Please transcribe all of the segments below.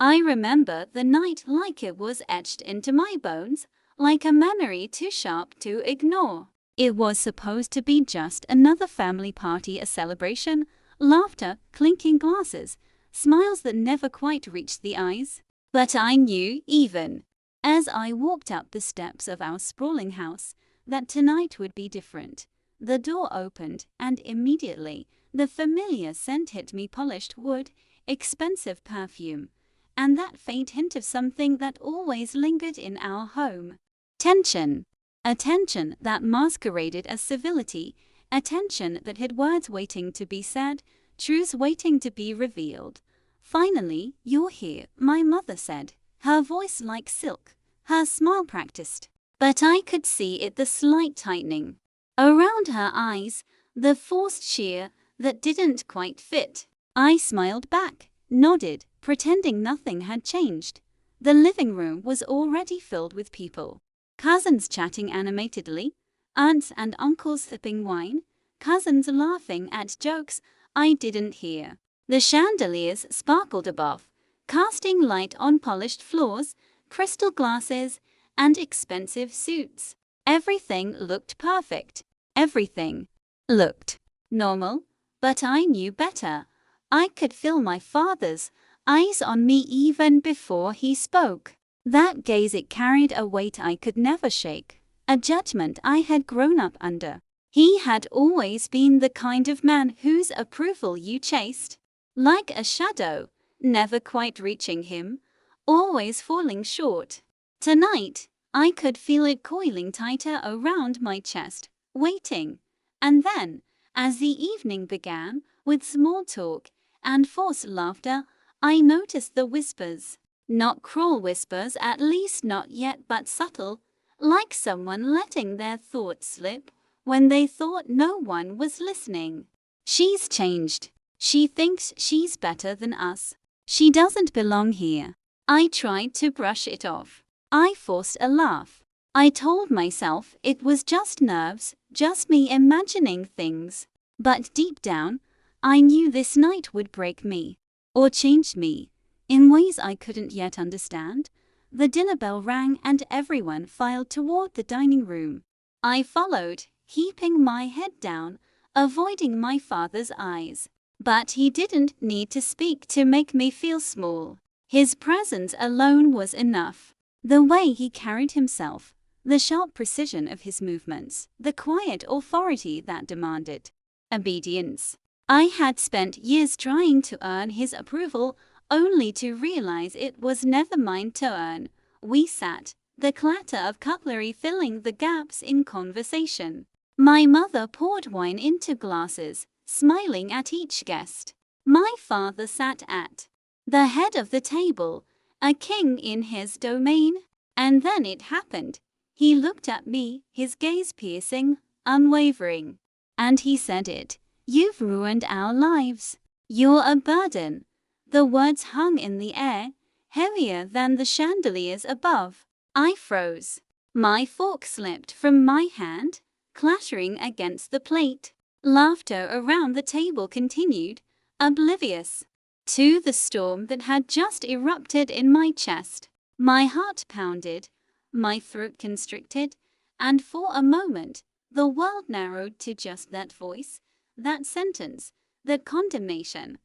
I remember the night like it was etched into my bones, like a memory too sharp to ignore. It was supposed to be just another family party, a celebration, laughter, clinking glasses, smiles that never quite reached the eyes. But I knew, even as I walked up the steps of our sprawling house, that tonight would be different. The door opened, and immediately the familiar scent hit me: polished wood, expensive perfume, and that faint hint of something that always lingered in our home. Tension. A tension that masqueraded as civility, a tension that had words waiting to be said, truths waiting to be revealed. "Finally, you're here," my mother said, her voice like silk, her smile practiced. But I could see it, the slight tightening around her eyes, the forced sheer that didn't quite fit. I smiled back, nodded, pretending nothing had changed. The living room was already filled with people. Cousins chatting animatedly, aunts and uncles sipping wine, cousins laughing at jokes I didn't hear. The chandeliers sparkled above, casting light on polished floors, crystal glasses, and expensive suits. Everything looked perfect. Everything looked normal, but I knew better. I could feel my father's eyes on me even before he spoke. That gaze, it carried a weight I could never shake, a judgment I had grown up under. He had always been the kind of man whose approval you chased, like a shadow, never quite reaching him, always falling short. Tonight, I could feel it coiling tighter around my chest, waiting. And then, as the evening began, with small talk and forced laughter, I noticed the whispers. Not cruel whispers, at least not yet, but subtle, like someone letting their thoughts slip when they thought no one was listening. "She's changed. She thinks she's better than us. She doesn't belong here." I tried to brush it off. I forced a laugh. I told myself it was just nerves, just me imagining things. But deep down, I knew this night would break me, or change me, in ways I couldn't yet understand. The dinner bell rang and everyone filed toward the dining room. I followed, keeping my head down, avoiding my father's eyes. But he didn't need to speak to make me feel small. His presence alone was enough. The way he carried himself, the sharp precision of his movements, the quiet authority that demanded obedience. I had spent years trying to earn his approval, only to realize it was never mine to earn. We sat, the clatter of cutlery filling the gaps in conversation. My mother poured wine into glasses, smiling at each guest. My father sat at the head of the table, a king in his domain. And then it happened. He looked at me, his gaze piercing, unwavering. And he said it. "You've ruined our lives. You're a burden." The words hung in the air, heavier than the chandeliers above. I froze. My fork slipped from my hand, clattering against the plate. Laughter around the table continued, oblivious to the storm that had just erupted in my chest. My heart pounded, my throat constricted, and for a moment, the world narrowed to just that voice, that sentence, that condemnation.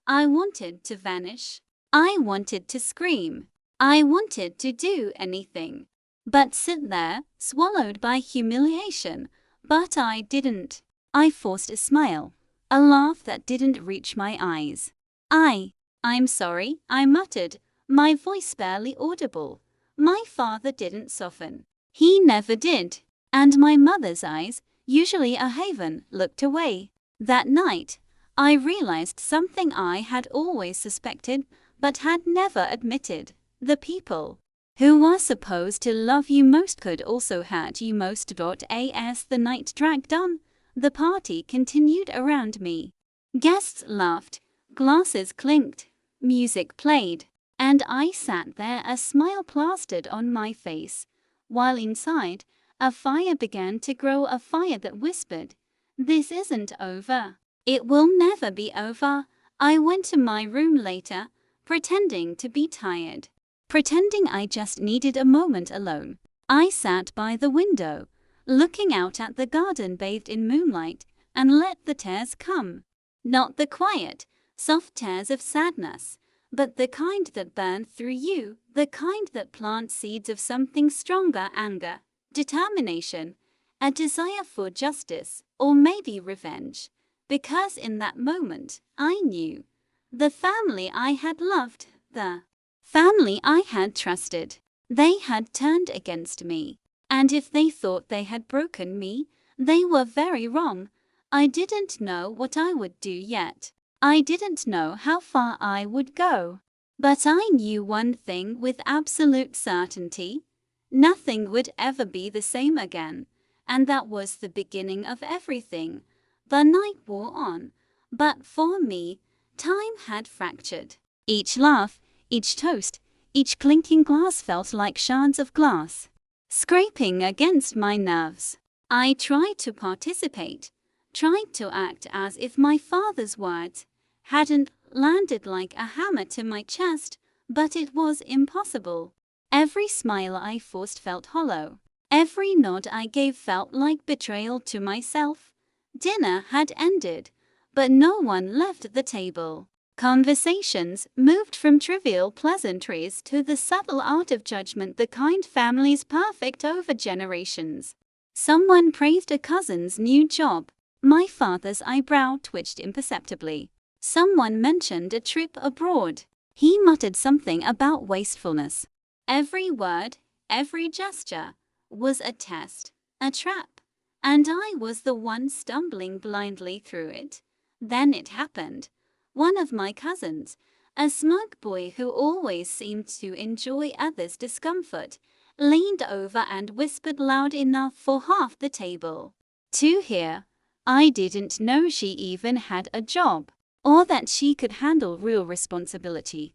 I wanted to vanish. I wanted to scream. I wanted to do anything but sit there, swallowed by humiliation. But I didn't. I forced a smile, a laugh that didn't reach my eyes. I'm sorry," I muttered, my voice barely audible. My father didn't soften. He never did. And my mother's eyes, usually a haven, looked away. That night, I realized something I had always suspected, but had never admitted. The people who were supposed to love you most could also hurt you most. As the night dragged on, the party continued around me. Guests laughed, glasses clinked, music played, and I sat there, a smile plastered on my face, while inside, a fire began to grow, a fire that whispered, "This isn't over. It will never be over." I went to my room later, pretending to be tired, pretending I just needed a moment alone. I sat by the window, looking out at the garden bathed in moonlight, and let the tears come. Not the quiet, soft tears of sadness, but the kind that burn through you, the kind that plant seeds of something stronger: anger, determination, a desire for justice, or maybe revenge. Because in that moment, I knew the family I had loved, the family I had trusted, they had turned against me. And if they thought they had broken me, they were very wrong. I didn't know what I would do yet. I didn't know how far I would go. But I knew one thing with absolute certainty: nothing would ever be the same again. And that was the beginning of everything. The night wore on, but for me, time had fractured. Each laugh, each toast, each clinking glass felt like shards of glass, scraping against my nerves. I tried to participate, tried to act as if my father's words hadn't landed like a hammer to my chest, but it was impossible. Every smile I forced felt hollow. Every nod I gave felt like betrayal to myself. Dinner had ended, but no one left the table. Conversations moved from trivial pleasantries to the subtle art of judgment, the kind families perfect over generations. Someone praised a cousin's new job. My father's eyebrow twitched imperceptibly. Someone mentioned a trip abroad. He muttered something about wastefulness. Every word, every gesture was a test, a trap, and I was the one stumbling blindly through it. Then it happened. One of my cousins, a smug boy who always seemed to enjoy others' discomfort, leaned over and whispered loud enough for half the table to hear. I didn't know she even had a job, or that she could handle real responsibility.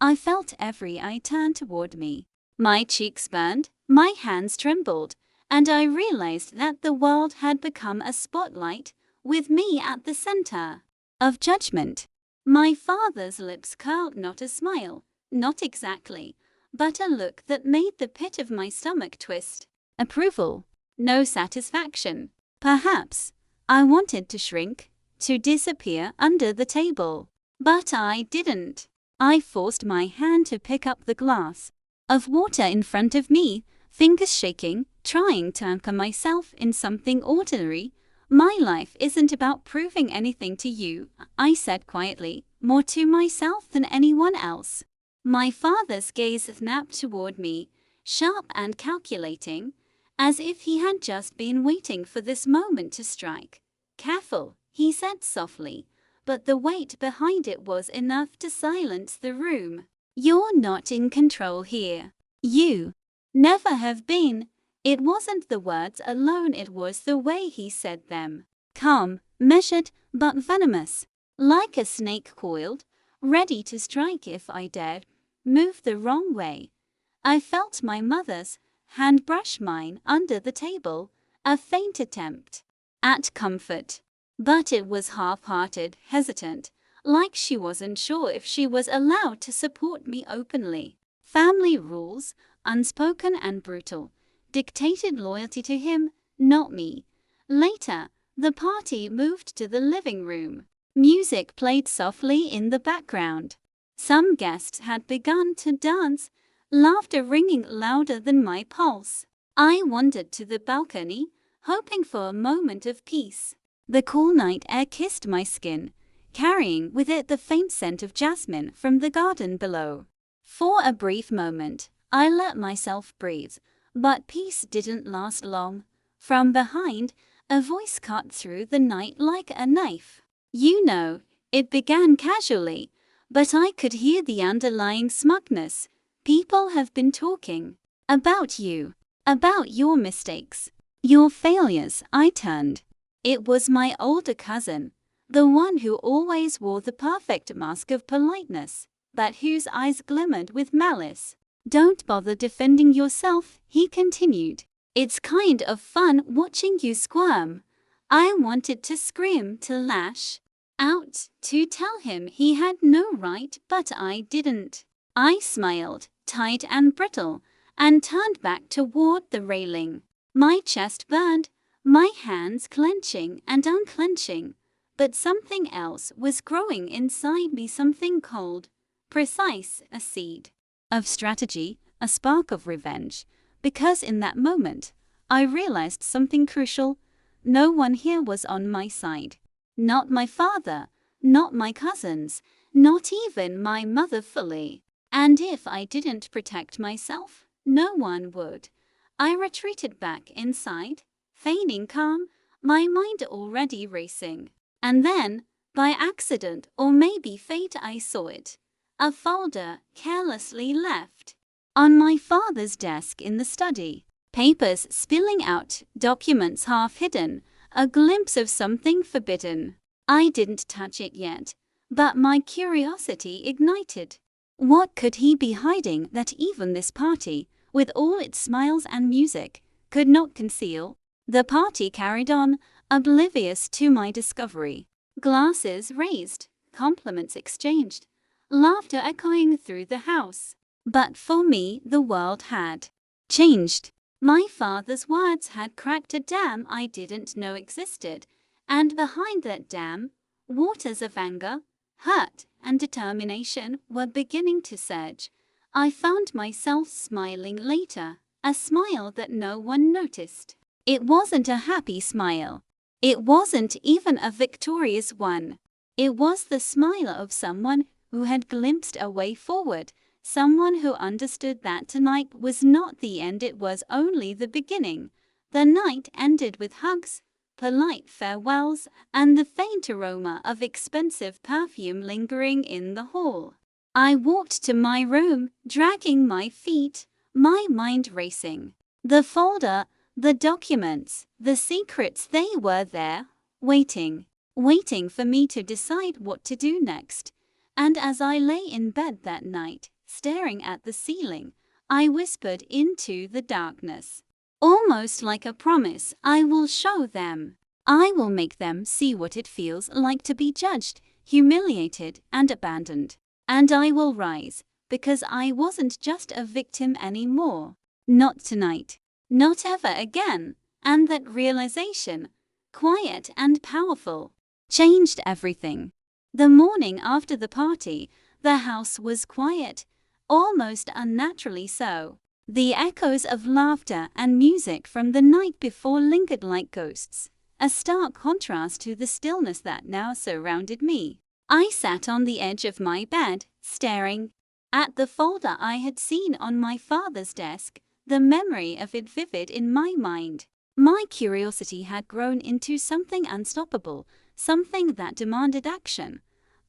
I felt every eye turn toward me. My cheeks burned, my hands trembled, and I realized that the world had become a spotlight, with me at the center of judgment. My father's lips curled, not a smile, not exactly, but a look that made the pit of my stomach twist. Approval, no satisfaction. Perhaps I wanted to shrink, to disappear under the table. But I didn't. I forced my hand to pick up the glass of water in front of me, fingers shaking, trying to anchor myself in something ordinary. My life isn't about proving anything to you, I said quietly, more to myself than anyone else. My father's gaze snapped toward me, sharp and calculating, as if he had just been waiting for this moment to strike. Careful, he said softly, but the weight behind it was enough to silence the room. You're not in control here. You never have been. It wasn't the words alone, it was the way he said them. Calm, measured, but venomous. Like a snake coiled, ready to strike if I dared move the wrong way. I felt my mother's hand brush mine under the table, a faint attempt at comfort. But it was half-hearted, hesitant, like she wasn't sure if she was allowed to support me openly. Family rules, unspoken and brutal, dictated loyalty to him, not me. Later, the party moved to the living room. Music played softly in the background. Some guests had begun to dance, laughter ringing louder than my pulse. I wandered to the balcony, hoping for a moment of peace. The cool night air kissed my skin, carrying with it the faint scent of jasmine from the garden below. For a brief moment, I let myself breathe, but peace didn't last long. From behind, a voice cut through the night like a knife. You know, it began casually, but I could hear the underlying smugness. People have been talking about you, about your mistakes, your failures. I turned. It was my older cousin, the one who always wore the perfect mask of politeness, but whose eyes glimmered with malice. Don't bother defending yourself, he continued. It's kind of fun watching you squirm. I wanted to scream, to lash out to tell him he had no right, but I didn't. I smiled, tight and brittle, and turned back toward the railing. My chest burned, my hands clenching and unclenching, but something else was growing inside me, something cold, precise, a seed of strategy, a spark of revenge, because in that moment, I realized something crucial. No one here was on my side. Not my father, not my cousins, not even my mother fully. And if I didn't protect myself, no one would. I retreated back inside, feigning calm, my mind already racing. And then, by accident or maybe fate, I saw it. A folder carelessly left on my father's desk in the study. Papers spilling out, documents half hidden, a glimpse of something forbidden. I didn't touch it yet, but my curiosity ignited. What could he be hiding that even this party, with all its smiles and music, could not conceal? The party carried on, oblivious to my discovery. Glasses raised, compliments exchanged, laughter echoing through the house. But for me, the world had changed. My father's words had cracked a dam I didn't know existed, and behind that dam, waters of anger, hurt, and determination were beginning to surge. I found myself smiling later, a smile that no one noticed. It wasn't a happy smile. It wasn't even a victorious one. It was the smile of someone who had glimpsed a way forward, someone who understood that tonight was not the end, it was only the beginning. The night ended with hugs, polite farewells, and the faint aroma of expensive perfume lingering in the hall. I walked to my room, dragging my feet, my mind racing. The folder, the documents, the secrets, they were there, waiting for me to decide what to do next. And as I lay in bed that night, staring at the ceiling, I whispered into the darkness. Almost like a promise, I will show them. I will make them see what it feels like to be judged, humiliated, and abandoned. And I will rise, because I wasn't just a victim anymore. Not tonight. Not ever again. And that realization, quiet and powerful, changed everything. The morning after the party, the house was quiet, almost unnaturally so. The echoes of laughter and music from the night before lingered like ghosts, a stark contrast to the stillness that now surrounded me. I sat on the edge of my bed, staring at the folder I had seen on my father's desk, the memory of it vivid in my mind. My curiosity had grown into something unstoppable, something that demanded action.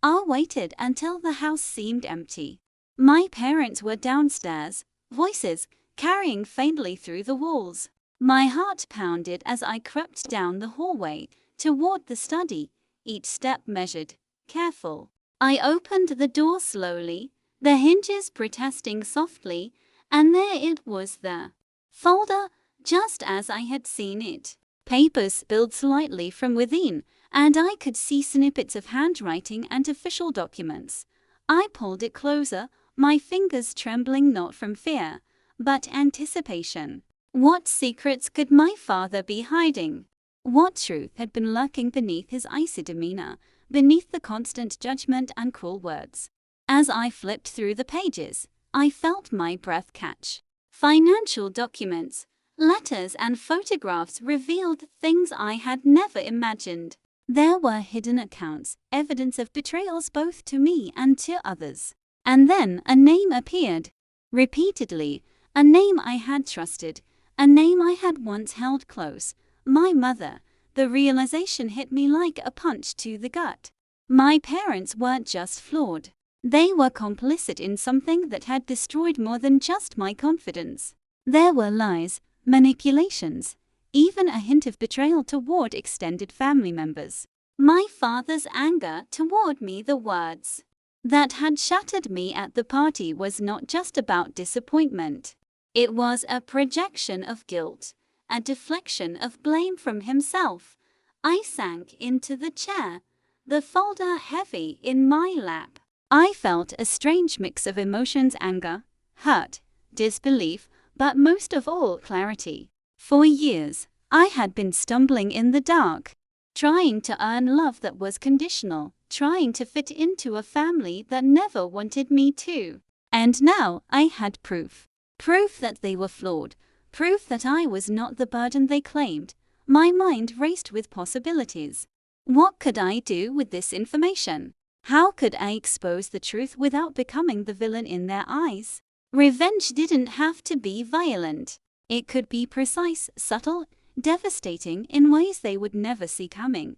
I waited until the house seemed empty. My parents were downstairs, voices carrying faintly through the walls. My heart pounded as I crept down the hallway toward the study, each step measured, careful. I opened the door slowly, the hinges protesting softly, and there it was, the folder, just as I had seen it. Papers spilled slightly from within, and I could see snippets of handwriting and official documents. I pulled it closer, my fingers trembling not from fear, but anticipation. What secrets could my father be hiding? What truth had been lurking beneath his icy demeanor, beneath the constant judgment and cruel words? As I flipped through the pages, I felt my breath catch. Financial documents, letters and photographs revealed things I had never imagined. There were hidden accounts, evidence of betrayals both to me and to others. And then a name appeared. Repeatedly, a name I had trusted, a name I had once held close. My mother. The realization hit me like a punch to the gut. My parents weren't just flawed. They were complicit in something that had destroyed more than just my confidence. There were lies, manipulations, even a hint of betrayal toward extended family members. My father's anger toward me, the words that had shattered me at the party, was not just about disappointment. It was a projection of guilt, a deflection of blame from himself. I sank into the chair, the folder heavy in my lap. I felt a strange mix of emotions: anger, hurt, disbelief, but most of all clarity. For years, I had been stumbling in the dark, trying to earn love that was conditional, trying to fit into a family that never wanted me to. And now I had proof. Proof that they were flawed. Proof that I was not the burden they claimed. My mind raced with possibilities. What could I do with this information? How could I expose the truth without becoming the villain in their eyes? Revenge didn't have to be violent. It could be precise, subtle, devastating in ways they would never see coming.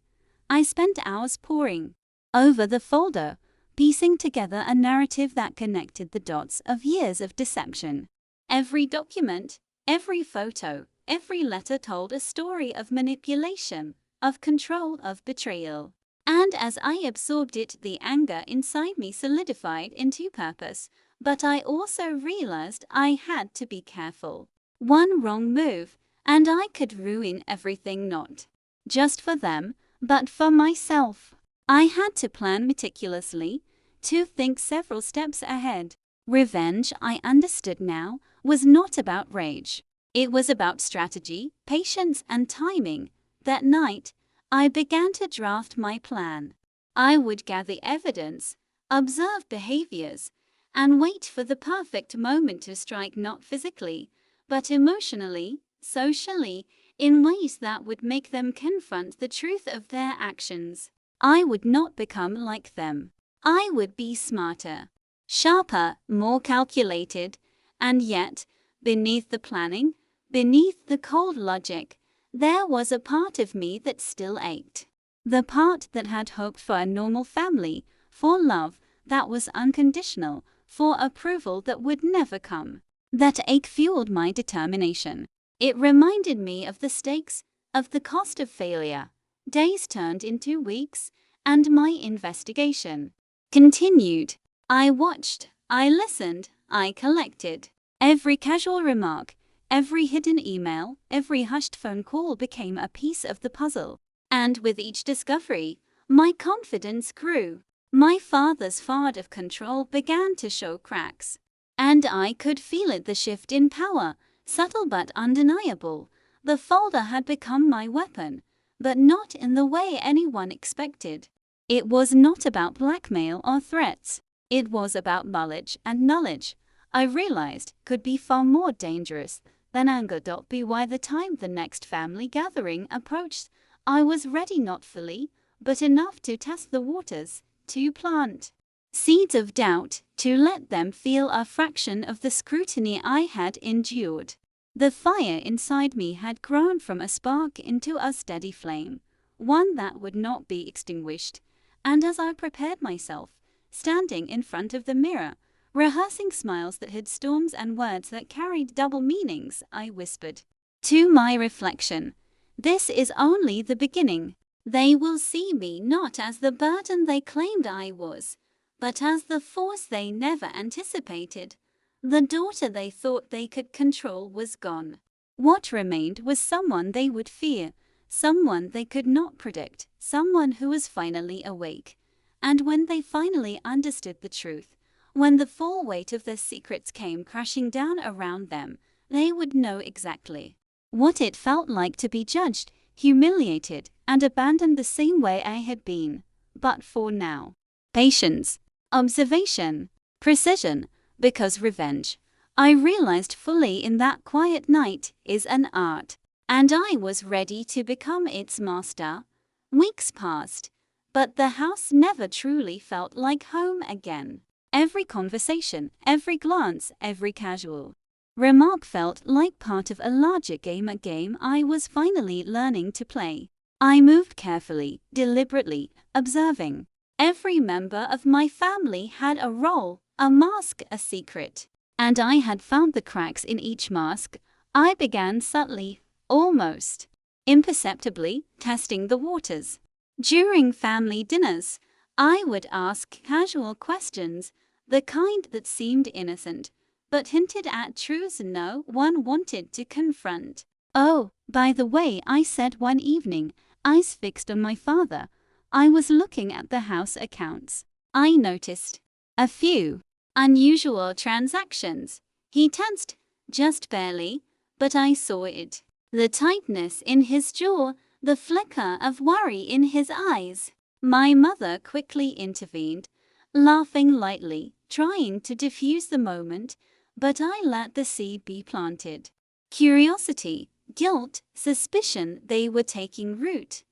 I spent hours poring over the folder, piecing together a narrative that connected the dots of years of deception. Every document, every photo, every letter told a story of manipulation, of control, of betrayal. And as I absorbed it, the anger inside me solidified into purpose. But I also realized I had to be careful. One wrong move, and I could ruin everything, not just for them, but for myself. I had to plan meticulously, to think several steps ahead. Revenge, I understood now, was not about rage. It was about strategy, patience, and timing. That night, I began to draft my plan. I would gather evidence, observe behaviors, and wait for the perfect moment to strike, not physically, but emotionally, socially, in ways that would make them confront the truth of their actions. I would not become like them. I would be smarter, sharper, more calculated, and yet, beneath the planning, beneath the cold logic, there was a part of me that still ached. The part that had hoped for a normal family, for love that was unconditional, for approval that would never come. That ache fueled my determination. It reminded me of the stakes, of the cost of failure. Days turned into weeks, and my investigation continued. I watched, I listened, I collected. Every casual remark, every hidden email, every hushed phone call became a piece of the puzzle. And with each discovery, my confidence grew. My father's facade of control began to show cracks. And I could feel it, the shift in power, subtle but undeniable. The folder had become my weapon, but not in the way anyone expected. It was not about blackmail or threats. It was about knowledge, and knowledge, I realized, could be far more dangerous than anger. By the time the next family gathering approached, I was ready, not fully, but enough to test the waters, to plant seeds of doubt, to let them feel a fraction of the scrutiny I had endured. The fire inside me had grown from a spark into a steady flame, one that would not be extinguished. And as I prepared myself, standing in front of the mirror, rehearsing smiles that hid storms and words that carried double meanings, I whispered to my reflection, "This is only the beginning. They will see me not as the burden they claimed I was, but as the force they never anticipated. The daughter they thought they could control was gone. What remained was someone they would fear, someone they could not predict, someone who was finally awake. And when they finally understood the truth, when the full weight of their secrets came crashing down around them, they would know exactly what it felt like to be judged, humiliated, and abandoned the same way I had been. But for now, patience, observation, precision, because revenge, I realized fully in that quiet night, is an art, and I was ready to become its master. Weeks passed, but the house never truly felt like home again. Every conversation, every glance, every casual remark felt like part of a larger game, a game I was finally learning to play. I moved carefully, deliberately, observing. Every member of my family had a role, a mask, a secret. And I had found the cracks in each mask. I began subtly, almost imperceptibly, testing the waters. During family dinners, I would ask casual questions, the kind that seemed innocent, but hinted at truths no one wanted to confront. "Oh, by the way," I said one evening, eyes fixed on my father, I was looking at the house accounts. I noticed a few unusual transactions. He tensed, just barely, but I saw it. The tightness in his jaw, the flicker of worry in his eyes. My mother quickly intervened, laughing lightly, trying to diffuse the moment, but I let the seed be planted. Curiosity, guilt, suspicion, they were taking root.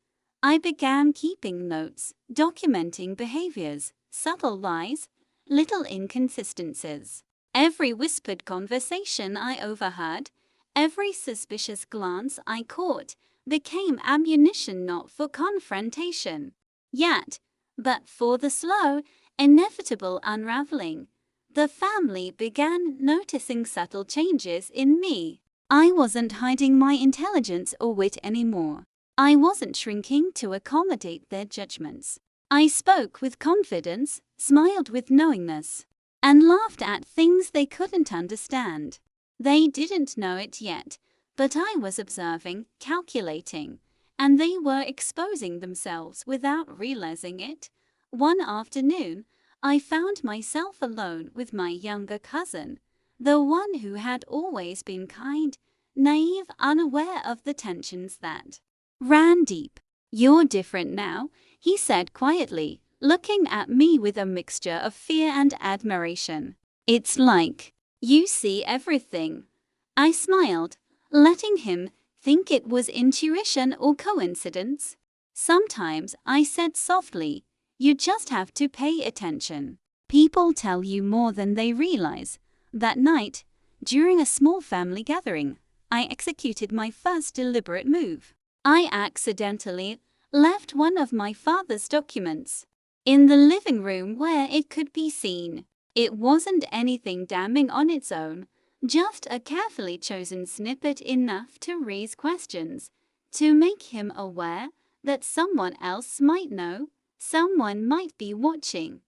I began keeping notes, documenting behaviors, subtle lies, little inconsistencies. Every whispered conversation I overheard, every suspicious glance I caught, became ammunition not for confrontation, yet, but for the slow, inevitable unraveling. The family began noticing subtle changes in me. I wasn't hiding my intelligence or wit anymore. I wasn't shrinking to accommodate their judgments. I spoke with confidence, smiled with knowingness, and laughed at things they couldn't understand. They didn't know it yet, but I was observing, calculating, and they were exposing themselves without realizing it. One afternoon, I found myself alone with my younger cousin, the one who had always been kind, naive, unaware of the tensions that ran deep. "You're different now," he said quietly, looking at me with a mixture of fear and admiration. "It's like you see everything." I smiled, letting him think it was intuition or coincidence. "Sometimes," I said softly, "you just have to pay attention. People tell you more than they realize." That night, during a small family gathering, I executed my first deliberate move. I accidentally left one of my father's documents in the living room where it could be seen. It wasn't anything damning on its own, just a carefully chosen snippet enough to raise questions, to make him aware that someone else might know, someone might be watching.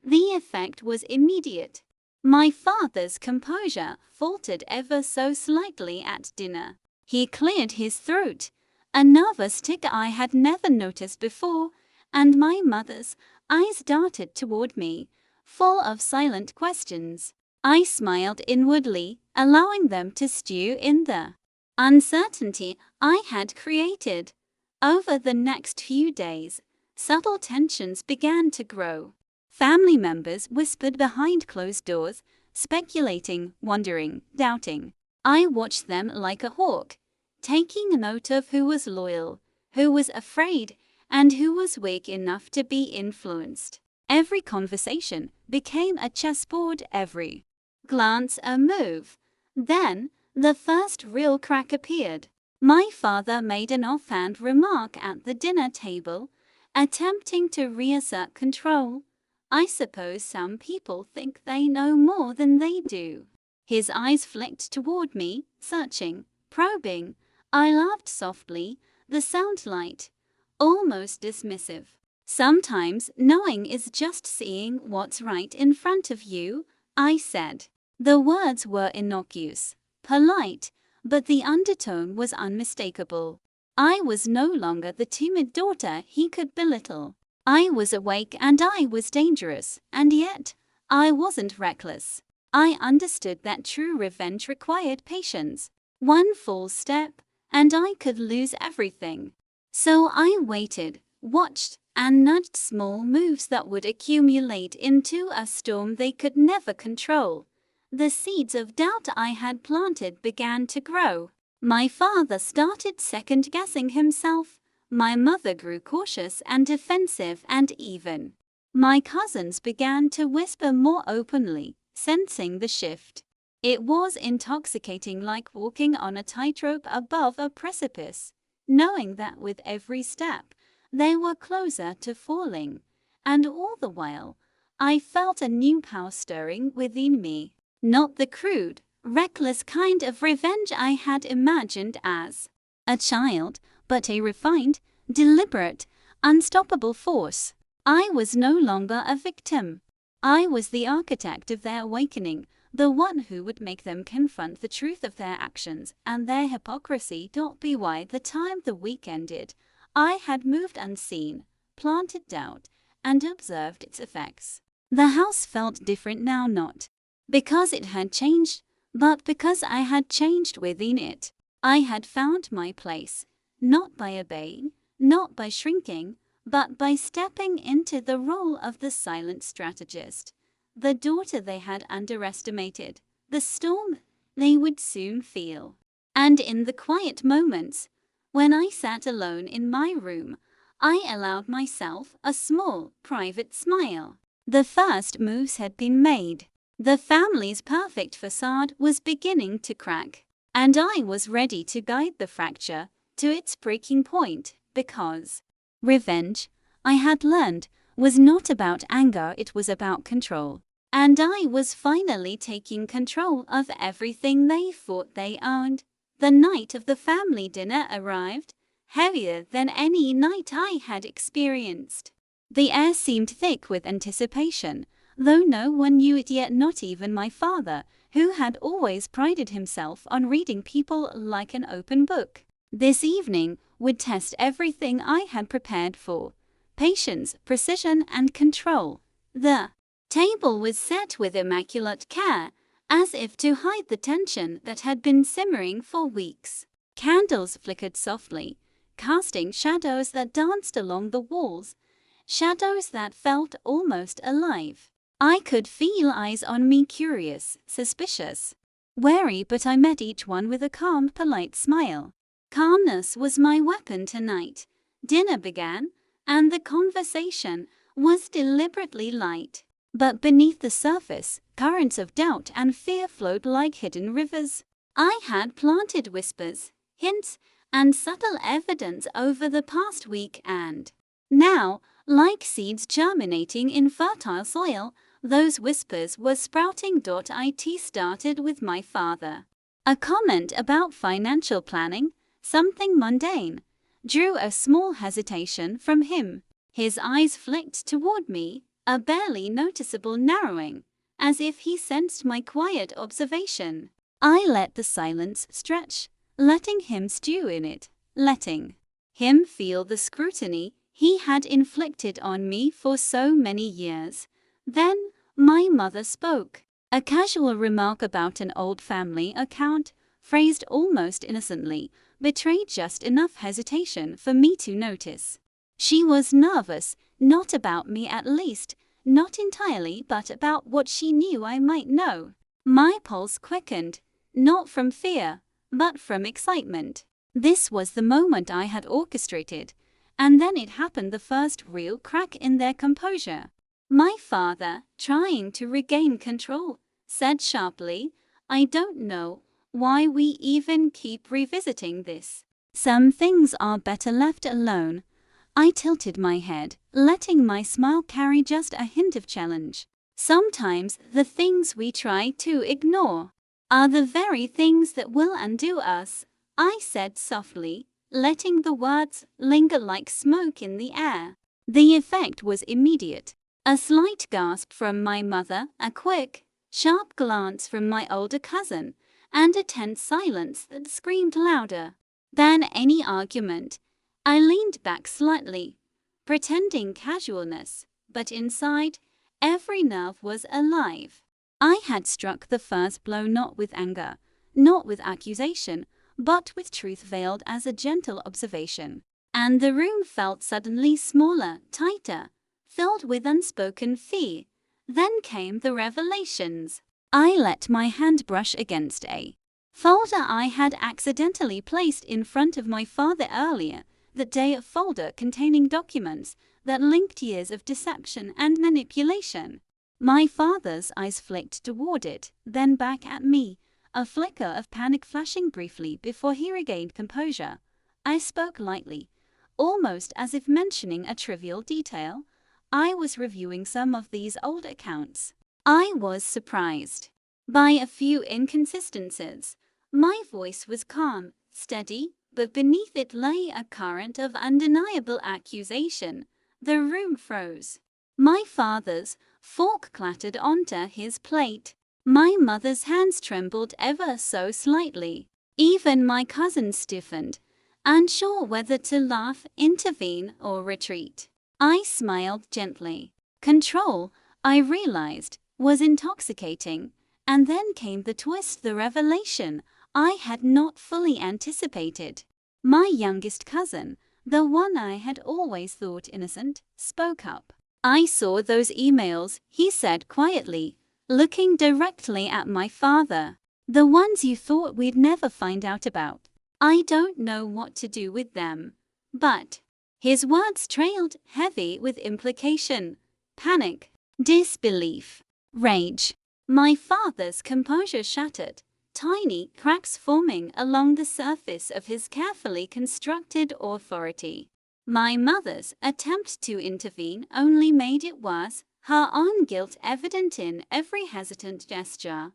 The effect was immediate. My father's composure faltered ever so slightly at dinner. He cleared his throat, a nervous tick I had never noticed before, and my mother's eyes darted toward me, full of silent questions. I smiled inwardly, allowing them to stew in the uncertainty I had created. Over the next few days, subtle tensions began to grow. Family members whispered behind closed doors, speculating, wondering, doubting. I watched them like a hawk, taking note of who was loyal, who was afraid, and who was weak enough to be influenced. Every conversation became a chessboard, every glance a move. Then, the first real crack appeared. My father made an offhand remark at the dinner table, attempting to reassert control. "I suppose some people think they know more than they do." His eyes flicked toward me, searching, probing. I laughed softly, the sound light, almost dismissive. "Sometimes knowing is just seeing what's right in front of you," I said. The words were innocuous, polite, but the undertone was unmistakable. I was no longer the timid daughter he could belittle. I was awake and I was dangerous, and yet I wasn't reckless. I understood that true revenge required patience. One false step, and I could lose everything. So I waited, watched, and nudged small moves that would accumulate into a storm they could never control. The seeds of doubt I had planted began to grow. My father started second-guessing himself. My mother grew cautious and defensive, and even my cousins began to whisper more openly, sensing the shift. It was intoxicating, like walking on a tightrope above a precipice, knowing that with every step, they were closer to falling. And all the while, I felt a new power stirring within me. Not the crude, reckless kind of revenge I had imagined as a child, but a refined, deliberate, unstoppable force. I was no longer a victim. I was the architect of their awakening, the one who would make them confront the truth of their actions and their hypocrisy. By the time the week ended, I had moved unseen, planted doubt, and observed its effects. The house felt different now, not because it had changed, but because I had changed within it. I had found my place, not by obeying, not by shrinking, but by stepping into the role of the silent strategist, the daughter they had underestimated, the storm they would soon feel. And in the quiet moments, when I sat alone in my room, I allowed myself a small, private smile. The first moves had been made. The family's perfect facade was beginning to crack, and I was ready to guide the fracture to its breaking point, because revenge, I had learned, was not about anger, it was about control. And I was finally taking control of everything they thought they owned. The night of the family dinner arrived, heavier than any night I had experienced. The air seemed thick with anticipation, though no one knew it yet, not even my father, who had always prided himself on reading people like an open book. This evening would test everything I had prepared for: patience, precision, and control. The table was set with immaculate care, as if to hide the tension that had been simmering for weeks. Candles flickered softly, casting shadows that danced along the walls, shadows that felt almost alive. I could feel eyes on me, curious, suspicious, wary, but I met each one with a calm, polite smile. Calmness was my weapon tonight. Dinner began, and the conversation was deliberately light. But beneath the surface, currents of doubt and fear flowed like hidden rivers. I had planted whispers, hints, and subtle evidence over the past week, and now, like seeds germinating in fertile soil, those whispers were sprouting. It started with my father. A comment about financial planning, something mundane, drew a small hesitation from him. His eyes flicked toward me, a barely noticeable narrowing, as if he sensed my quiet observation. I let the silence stretch, letting him stew in it, letting him feel the scrutiny he had inflicted on me for so many years. Then my mother spoke. A casual remark about an old family account, phrased almost innocently, betrayed just enough hesitation for me to notice. She was nervous, not about me, at least, not entirely, but about what she knew I might know. My pulse quickened, not from fear, but from excitement. This was the moment I had orchestrated, and then it happened, the first real crack in their composure. My father, trying to regain control, said sharply, "I don't know why we even keep revisiting this. Some things are better left alone." I tilted my head, letting my smile carry just a hint of challenge. Sometimes the things we try to ignore are the very things that will undo us, I said softly, letting the words linger like smoke in the air. The effect was immediate. A slight gasp from my mother, a quick, sharp glance from my older cousin, and a tense silence that screamed louder than any argument. I leaned back slightly, pretending casualness, but inside, every nerve was alive. I had struck the first blow not with anger, not with accusation, but with truth veiled as a gentle observation. And the room felt suddenly smaller, tighter, filled with unspoken fear. Then came the revelations. I let my hand brush against a folder I had accidentally placed in front of my father earlier that day, a folder containing documents that linked years of deception and manipulation. My father's eyes flicked toward it, then back at me, a flicker of panic flashing briefly before he regained composure. I spoke lightly, almost as if mentioning a trivial detail. I was reviewing some of these old accounts. I was surprised by a few inconsistencies. My voice was calm, steady, but beneath it lay a current of undeniable accusation. The room froze. My father's fork clattered onto his plate. My mother's hands trembled ever so slightly. Even my cousin stiffened, unsure whether to laugh, intervene, or retreat. I smiled gently. Control, I realized, was intoxicating. And then came the twist, the revelation I had not fully anticipated. My youngest cousin, the one I had always thought innocent, spoke up. "I saw those emails," he said quietly, looking directly at my father. "The ones you thought we'd never find out about. I don't know what to do with them." But his words trailed, heavy with implication, panic, disbelief, rage. My father's composure shattered, tiny cracks forming along the surface of his carefully constructed authority. My mother's attempt to intervene only made it worse, her own guilt evident in every hesitant gesture.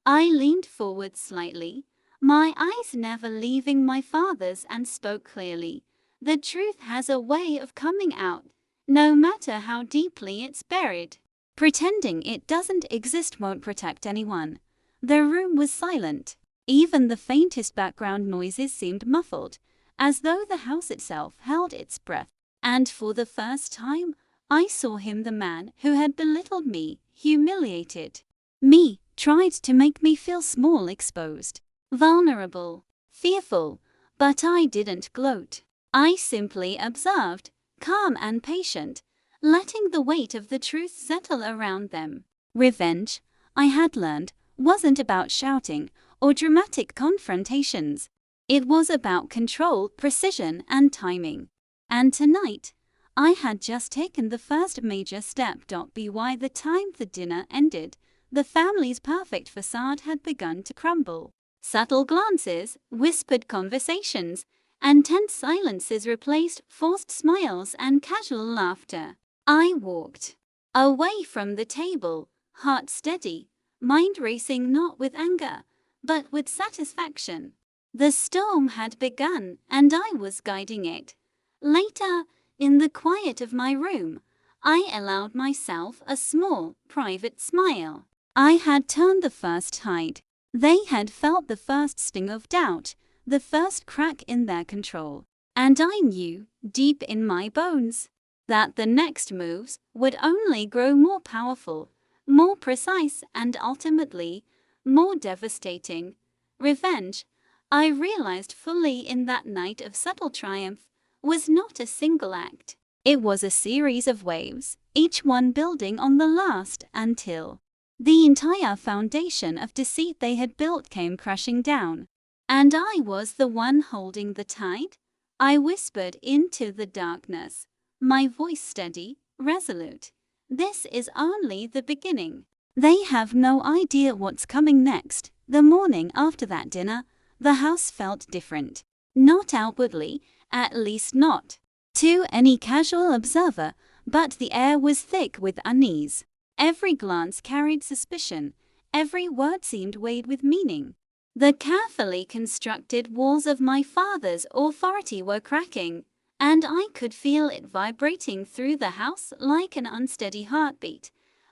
I leaned forward slightly, my eyes never leaving my father's, and spoke clearly. The truth has a way of coming out, no matter how deeply it's buried. Pretending it doesn't exist won't protect anyone. The room was silent. Even the faintest background noises seemed muffled, as though the house itself held its breath. And for the first time, I saw him, the man who had belittled me, humiliated me, tried to make me feel small, exposed, vulnerable, fearful. But I didn't gloat. I simply observed, calm and patient, letting the weight of the truth settle around them. Revenge, I had learned, wasn't about shouting or dramatic confrontations. It was about control, precision, and timing. And tonight, I had just taken the first major step. By the time the dinner ended, the family's perfect facade had begun to crumble. Subtle glances, whispered conversations, and tense silences replaced forced smiles and casual laughter. I walked away from the table, heart steady, mind racing, not with anger, but with satisfaction. The storm had begun, and I was guiding it. Later, in the quiet of my room, I allowed myself a small, private smile. I had turned the first tide. They had felt the first sting of doubt, the first crack in their control. And I knew, deep in my bones, that the next moves would only grow more powerful, more precise, and ultimately, more devastating. Revenge, I realized fully in that night of subtle triumph, was not a single act. It was a series of waves, each one building on the last until the entire foundation of deceit they had built came crashing down. And I was the one holding the tide? I whispered into the darkness, my voice steady, resolute. This is only the beginning. They have no idea what's coming next. The morning after that dinner, the house felt different. Not outwardly, at least not to any casual observer, but the air was thick with unease. Every glance carried suspicion, every word seemed weighed with meaning. The carefully constructed walls of my father's authority were cracking, and I could feel it vibrating through the house like an unsteady heartbeat.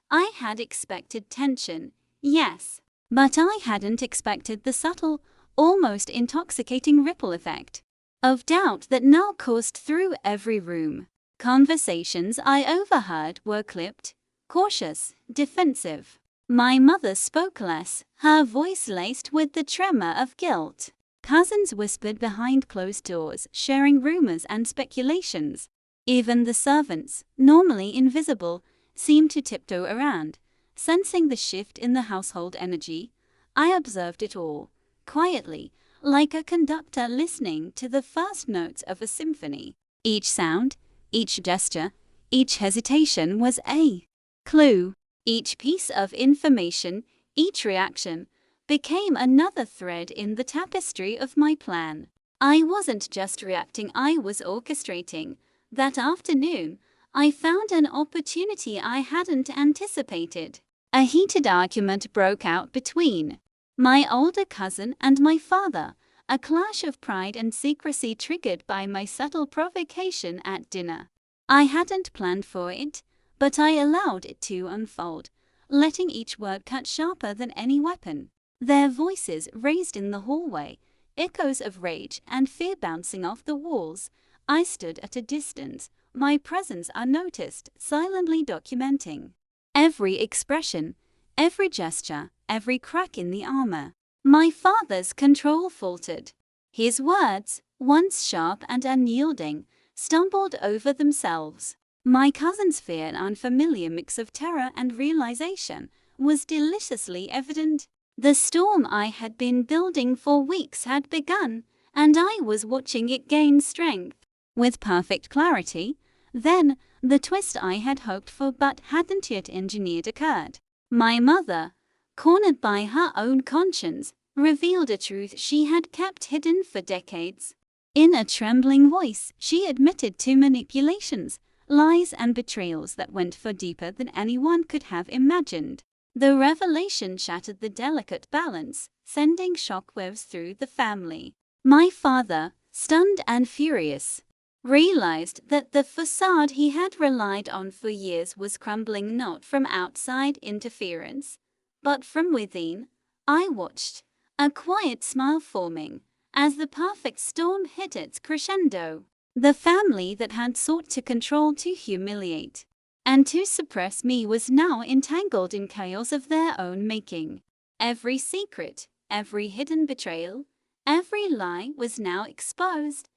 I had expected tension, yes, but I hadn't expected the subtle, almost intoxicating ripple effect of doubt that now coursed through every room. Conversations I overheard were clipped, cautious, defensive. My mother spoke less, her voice laced with the tremor of guilt. Cousins whispered behind closed doors, sharing rumors and speculations. Even the servants, normally invisible, seemed to tiptoe around, sensing the shift in the household energy. I observed it all, quietly, like a conductor listening to the first notes of a symphony. Each sound, each gesture, each hesitation was a clue. Each piece of information, each reaction, became another thread in the tapestry of my plan. I wasn't just reacting, I was orchestrating. That afternoon, I found an opportunity I hadn't anticipated. A heated argument broke out between my older cousin and my father, a clash of pride and secrecy triggered by my subtle provocation at dinner. I hadn't planned for it, but I allowed it to unfold, letting each word cut sharper than any weapon. Their voices raised in the hallway, echoes of rage and fear bouncing off the walls. I stood at a distance, my presence unnoticed, silently documenting every expression, every gesture, every crack in the armor. My father's control faltered. His words, once sharp and unyielding, stumbled over themselves. My cousin's fear, an unfamiliar mix of terror and realization, was deliciously evident. The storm I had been building for weeks had begun, and I was watching it gain strength. With perfect clarity, then, the twist I had hoped for but hadn't yet engineered occurred. My mother, cornered by her own conscience, revealed a truth she had kept hidden for decades. In a trembling voice, she admitted to manipulations, lies and betrayals that went far deeper than anyone could have imagined. The revelation shattered the delicate balance, sending shockwaves through the family. My father, stunned and furious, realized that the facade he had relied on for years was crumbling, not from outside interference, but from within. I watched, a quiet smile forming, as the perfect storm hit its crescendo. The family that had sought to control, to humiliate, and to suppress me was now entangled in chaos of their own making. Every secret, every hidden betrayal, every lie was now exposed,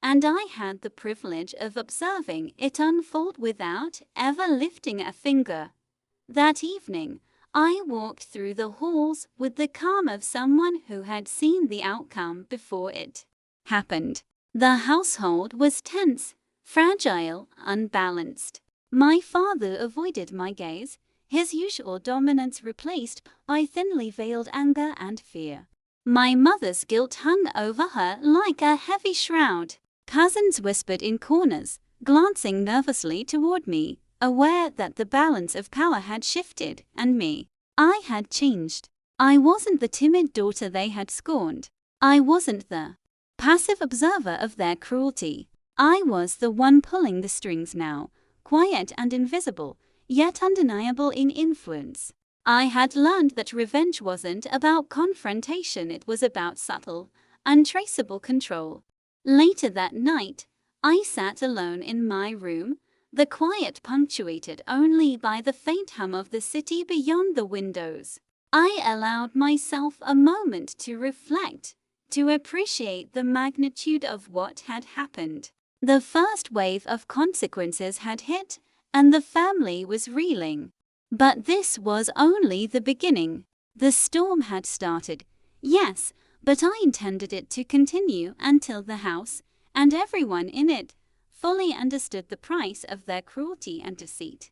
and I had the privilege of observing it unfold without ever lifting a finger. That evening, I walked through the halls with the calm of someone who had seen the outcome before it happened. The household was tense, fragile, unbalanced. My father avoided my gaze, his usual dominance replaced by thinly veiled anger and fear. My mother's guilt hung over her like a heavy shroud. Cousins whispered in corners, glancing nervously toward me, aware that the balance of power had shifted, and me. I had changed. I wasn't the timid daughter they had scorned. I wasn't the passive observer of their cruelty. I was the one pulling the strings now, quiet and invisible, yet undeniable in influence. I had learned that revenge wasn't about confrontation, it was about subtle, untraceable control. Later that night, I sat alone in my room, the quiet punctuated only by the faint hum of the city beyond the windows. I allowed myself a moment to reflect, to appreciate the magnitude of what had happened. The first wave of consequences had hit, and the family was reeling. But this was only the beginning. The storm had started, yes, but I intended it to continue until the house, and everyone in it, fully understood the price of their cruelty and deceit.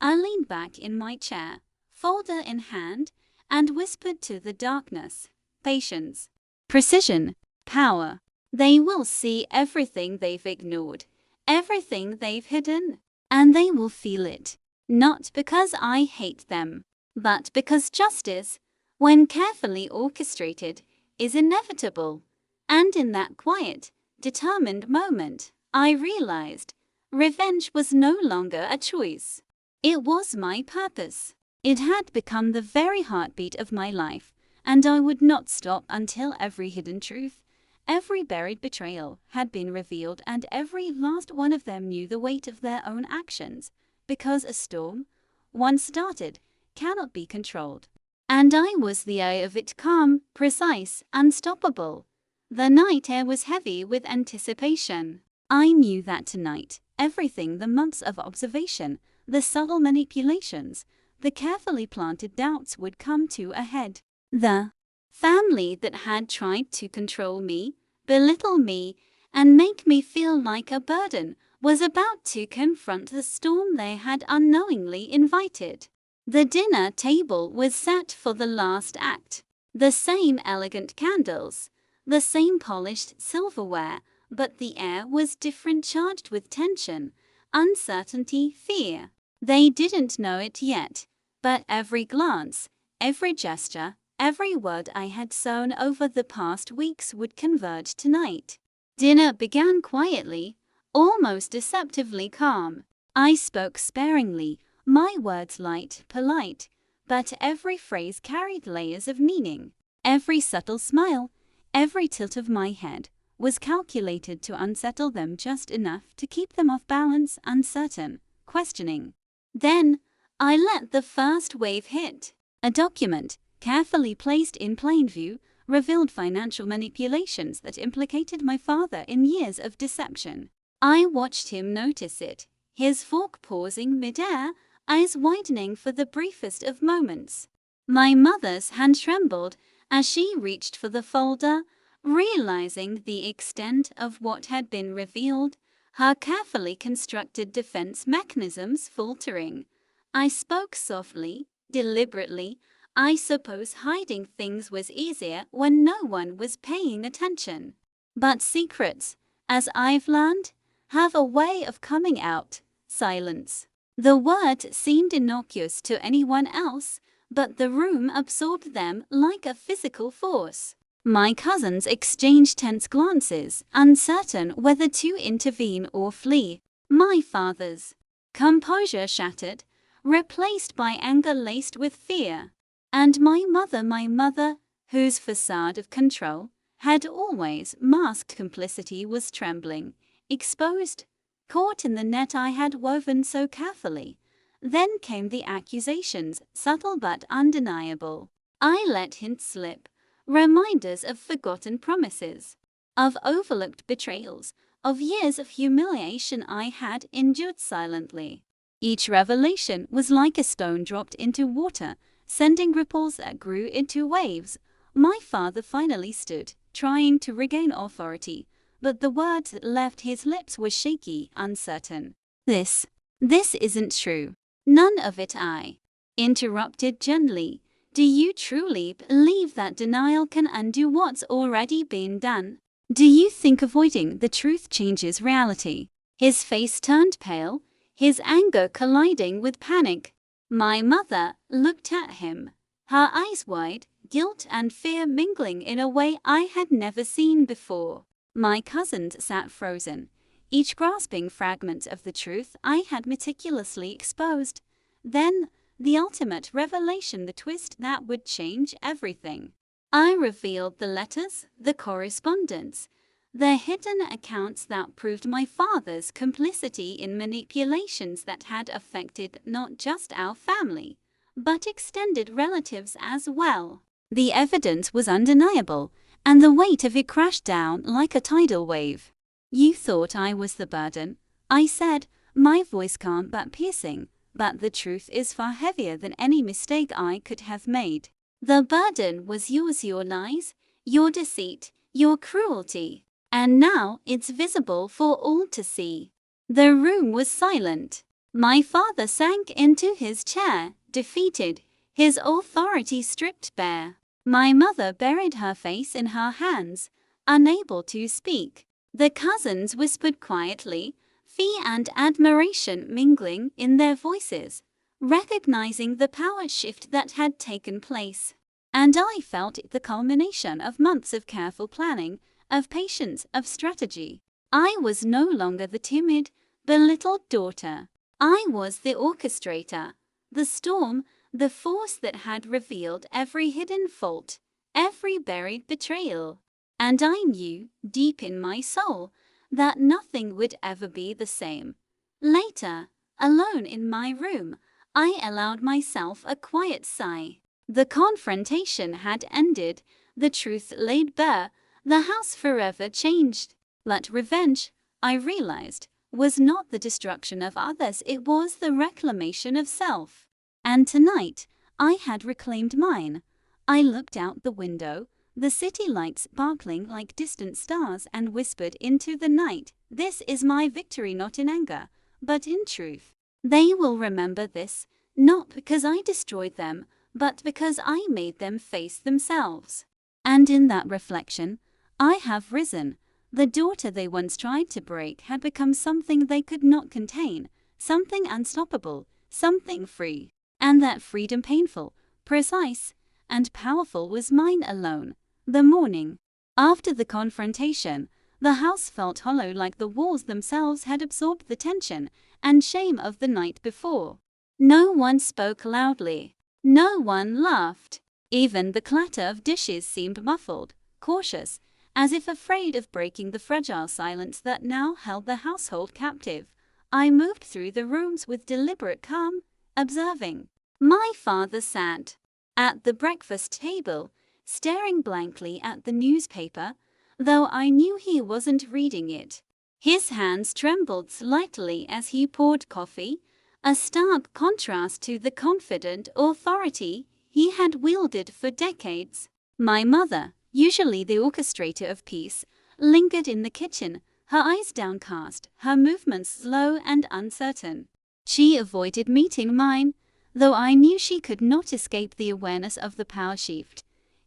I leaned back in my chair, folder in hand, and whispered to the darkness, patience, precision, power. They will see everything they've ignored, everything they've hidden, and they will feel it. Not because I hate them, but because justice, when carefully orchestrated, is inevitable. And in that quiet, determined moment, I realized revenge was no longer a choice. It was my purpose. It had become the very heartbeat of my life, and I would not stop until every hidden truth, every buried betrayal had been revealed, and every last one of them knew the weight of their own actions, because a storm, once started, cannot be controlled. And I was the eye of it, calm, precise, unstoppable. The night air was heavy with anticipation. I knew that tonight, everything, the months of observation, the subtle manipulations, the carefully planted doubts, would come to a head. The family that had tried to control me, belittle me, and make me feel like a burden was about to confront the storm they had unknowingly invited. The dinner table was set for the last act. The same elegant candles, the same polished silverware, but the air was different, charged with tension, uncertainty, fear. They didn't know it yet, but every glance, every gesture, every word I had sown over the past weeks would converge tonight. Dinner began quietly, almost deceptively calm. I spoke sparingly, my words light, polite, but every phrase carried layers of meaning. Every subtle smile, every tilt of my head, was calculated to unsettle them just enough to keep them off balance, uncertain, questioning. Then, I let the first wave hit. A document, carefully placed in plain view, revealed financial manipulations that implicated my father in years of deception. I watched him notice it, his fork pausing mid-air, eyes widening for the briefest of moments. My mother's hand trembled as she reached for the folder, realizing the extent of what had been revealed, her carefully constructed defense mechanisms faltering. I spoke softly, deliberately. I suppose hiding things was easier when no one was paying attention. But secrets, as I've learned, have a way of coming out. Silence. The word seemed innocuous to anyone else, but the room absorbed them like a physical force. My cousins exchanged tense glances, uncertain whether to intervene or flee. My father's composure shattered, replaced by anger laced with fear. And my mother, whose facade of control had always masked complicity, was trembling, exposed, caught in the net I had woven so carefully. Then came the accusations, subtle but undeniable. I let hints slip, reminders of forgotten promises, of overlooked betrayals, of years of humiliation I had endured silently. Each revelation was like a stone dropped into water, sending ripples that grew into waves. My father finally stood, trying to regain authority, but the words that left his lips were shaky, uncertain. This isn't true. None of it. I interrupted gently. Do you truly believe that denial can undo what's already been done? Do you think avoiding the truth changes reality? His face turned pale, his anger colliding with panic. My mother looked at him, her eyes wide, guilt and fear mingling in a way I had never seen before. My cousins sat frozen, each grasping fragments of the truth I had meticulously exposed. Then, the ultimate revelation, the twist that would change everything. I revealed the letters, the correspondence, the hidden accounts that proved my father's complicity in manipulations that had affected not just our family, but extended relatives as well. The evidence was undeniable, and the weight of it crashed down like a tidal wave. You thought I was the burden, I said, my voice calm but piercing, but the truth is far heavier than any mistake I could have made. The burden was yours, your lies, your deceit, your cruelty. And now it's visible for all to see. The room was silent. My father sank into his chair, defeated, his authority stripped bare. My mother buried her face in her hands, unable to speak. The cousins whispered quietly, fear and admiration mingling in their voices, recognizing the power shift that had taken place. And I felt it, the culmination of months of careful planning, of patience, of strategy. I was no longer the timid, belittled daughter. I was the orchestrator, the storm, the force that had revealed every hidden fault, every buried betrayal. And I knew, deep in my soul, that nothing would ever be the same. Later, alone in my room, I allowed myself a quiet sigh. The confrontation had ended, the truth laid bare, the house forever changed. But revenge, I realized, was not the destruction of others, it was the reclamation of self. And tonight, I had reclaimed mine. I looked out the window, the city lights sparkling like distant stars, and whispered into the night, this is my victory, not in anger, but in truth. They will remember this, not because I destroyed them, but because I made them face themselves. And in that reflection, I have risen. The daughter they once tried to break had become something they could not contain, something unstoppable, something free. And that freedom, painful, precise, and powerful, was mine alone. The morning after the confrontation, the house felt hollow, like the walls themselves had absorbed the tension and shame of the night before. No one spoke loudly. No one laughed. Even the clatter of dishes seemed muffled, cautious, as if afraid of breaking the fragile silence that now held the household captive. I moved through the rooms with deliberate calm, observing. My father sat at the breakfast table, staring blankly at the newspaper, though I knew he wasn't reading it. His hands trembled slightly as he poured coffee, a stark contrast to the confident authority he had wielded for decades. My mother, usually the orchestrator of peace, lingered in the kitchen, her eyes downcast, her movements slow and uncertain. She avoided meeting mine, though I knew she could not escape the awareness of the power shift.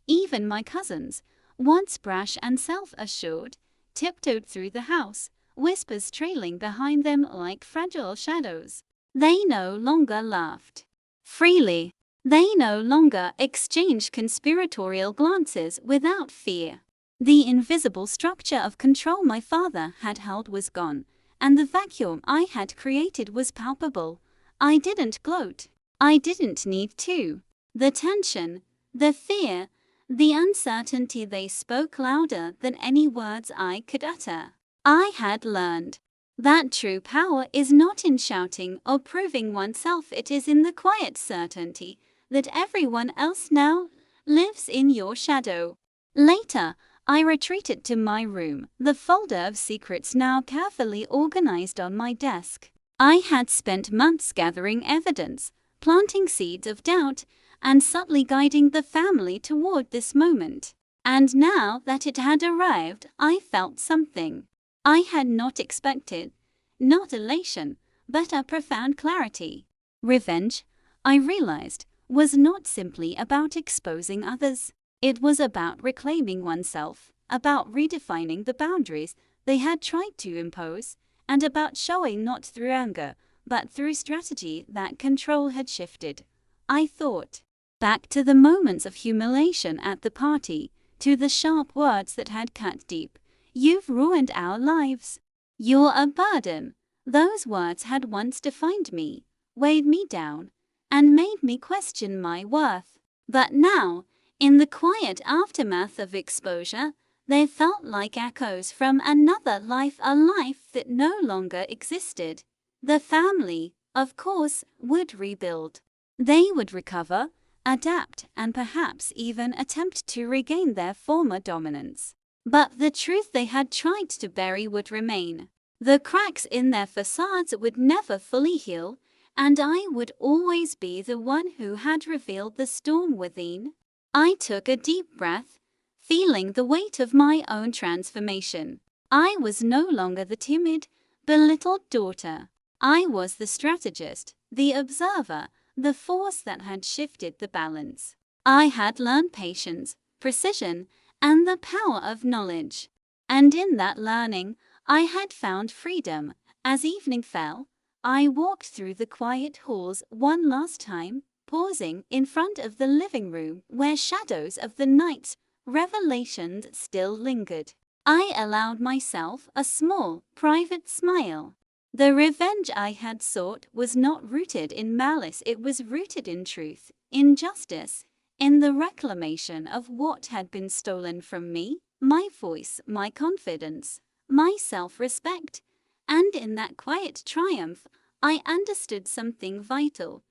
Even my cousins, once brash and self-assured, tiptoed through the house, whispers trailing behind them like fragile shadows. They no longer laughed freely. They no longer exchanged conspiratorial glances without fear. The invisible structure of control my father had held was gone, and the vacuum I had created was palpable. I didn't gloat. I didn't need to. The tension, the fear, the uncertainty, they spoke louder than any words I could utter. I had learned that true power is not in shouting or proving oneself, it is in the quiet certainty that everyone else now lives in your shadow. Later, I retreated to my room, the folder of secrets now carefully organized on my desk. I had spent months gathering evidence, planting seeds of doubt, and subtly guiding the family toward this moment. And now that it had arrived, I felt something I had not expected. Not elation, but a profound clarity. Revenge, I realized, was not simply about exposing others. It was about reclaiming oneself, about redefining the boundaries they had tried to impose, and about showing not through anger, but through strategy that control had shifted. I thought back to the moments of humiliation at the party, to the sharp words that had cut deep. You've ruined our lives. You're a burden. Those words had once defined me, weighed me down, and made me question my worth. But now, in the quiet aftermath of exposure, they felt like echoes from another life, a life that no longer existed. The family, of course, would rebuild. They would recover, adapt, and perhaps even attempt to regain their former dominance. But the truth they had tried to bury would remain. The cracks in their facades would never fully heal, and I would always be the one who had revealed the storm within. I took a deep breath, feeling the weight of my own transformation. I was no longer the timid, belittled daughter. I was the strategist, the observer, the force that had shifted the balance. I had learned patience, precision, and the power of knowledge. And in that learning, I had found freedom. As evening fell, I walked through the quiet halls one last time, pausing in front of the living room where shadows of the night's revelations still lingered. I allowed myself a small, private smile. The revenge I had sought was not rooted in malice, it was rooted in truth, in justice, in the reclamation of what had been stolen from me, my voice, my confidence, my self-respect. And in that quiet triumph, I understood something vital.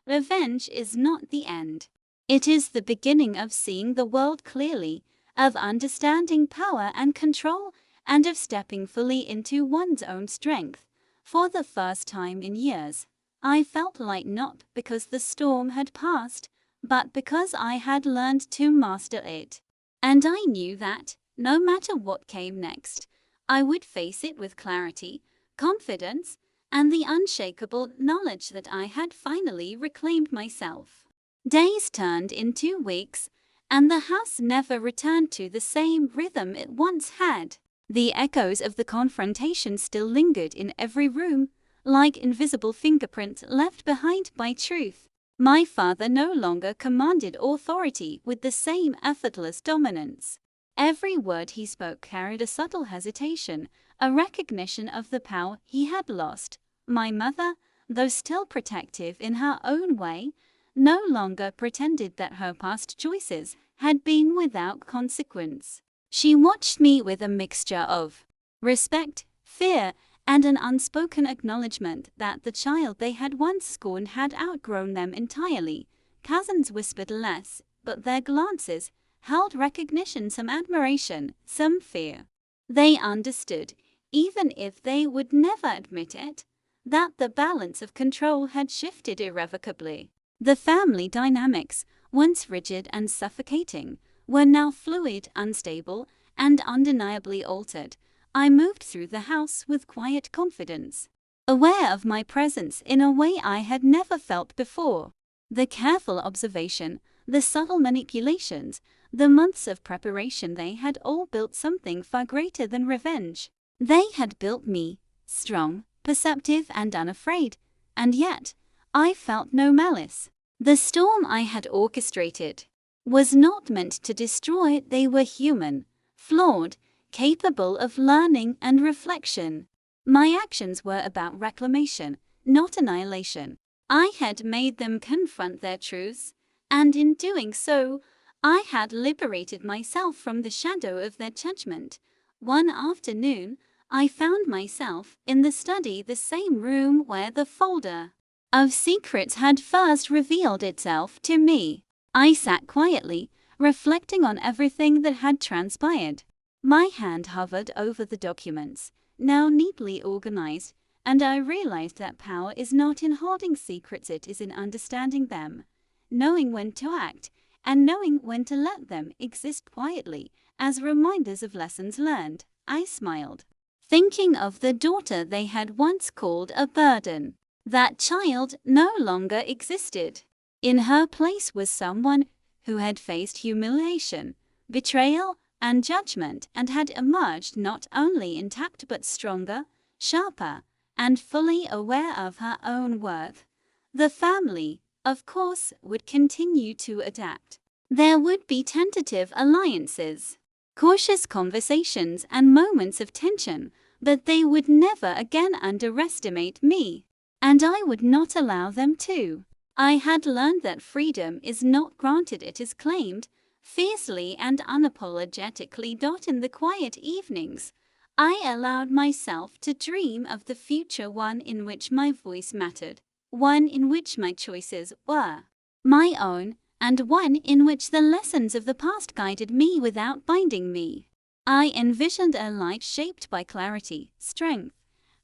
Revenge is not the end. It is the beginning of seeing the world clearly, of understanding power and control, and of stepping fully into one's own strength. For the first time in years, I felt light, not because the storm had passed, but because I had learned to master it. And I knew that, no matter what came next, I would face it with clarity, confidence, and the unshakable knowledge that I had finally reclaimed myself. Days turned into weeks, and the house never returned to the same rhythm it once had. The echoes of the confrontation still lingered in every room, like invisible fingerprints left behind by truth. My father no longer commanded authority with the same effortless dominance. Every word he spoke carried a subtle hesitation, a recognition of the power he had lost. My mother, though still protective in her own way, no longer pretended that her past choices had been without consequence. She watched me with a mixture of respect, fear, and an unspoken acknowledgement that the child they had once scorned had outgrown them entirely. Cousins whispered less, but their glances held recognition, some admiration, some fear. They understood, even if they would never admit it, that the balance of control had shifted irrevocably. The family dynamics, once rigid and suffocating, were now fluid, unstable, and undeniably altered. I moved through the house with quiet confidence, aware of my presence in a way I had never felt before. The careful observation, the subtle manipulations, the months of preparation, they had all built something far greater than revenge. They had built me, strong, perceptive, and unafraid, and yet I felt no malice. The storm I had orchestrated was not meant to destroy. They were human, flawed, capable of learning and reflection. My actions were about reclamation, not annihilation. I had made them confront their truths, and in doing so, I had liberated myself from the shadow of their judgment. One afternoon, I found myself in the study, the same room where the folder of secrets had first revealed itself to me. I sat quietly, reflecting on everything that had transpired. My hand hovered over the documents, now neatly organized, and I realized that power is not in holding secrets, it is in understanding them, knowing when to act, and knowing when to let them exist quietly as reminders of lessons learned. I smiled, thinking of the daughter they had once called a burden. That child no longer existed. In her place was someone who had faced humiliation, betrayal, and judgment, and had emerged not only intact but stronger, sharper, and fully aware of her own worth. The family, of course, would continue to adapt. There would be tentative alliances, cautious conversations, and moments of tension, but they would never again underestimate me, and I would not allow them to. I had learned that freedom is not granted, it is claimed, fiercely and unapologetically. In the quiet evenings, I allowed myself to dream of the future, one in which my voice mattered, one in which my choices were my own, and one in which the lessons of the past guided me without binding me. I envisioned a life shaped by clarity, strength,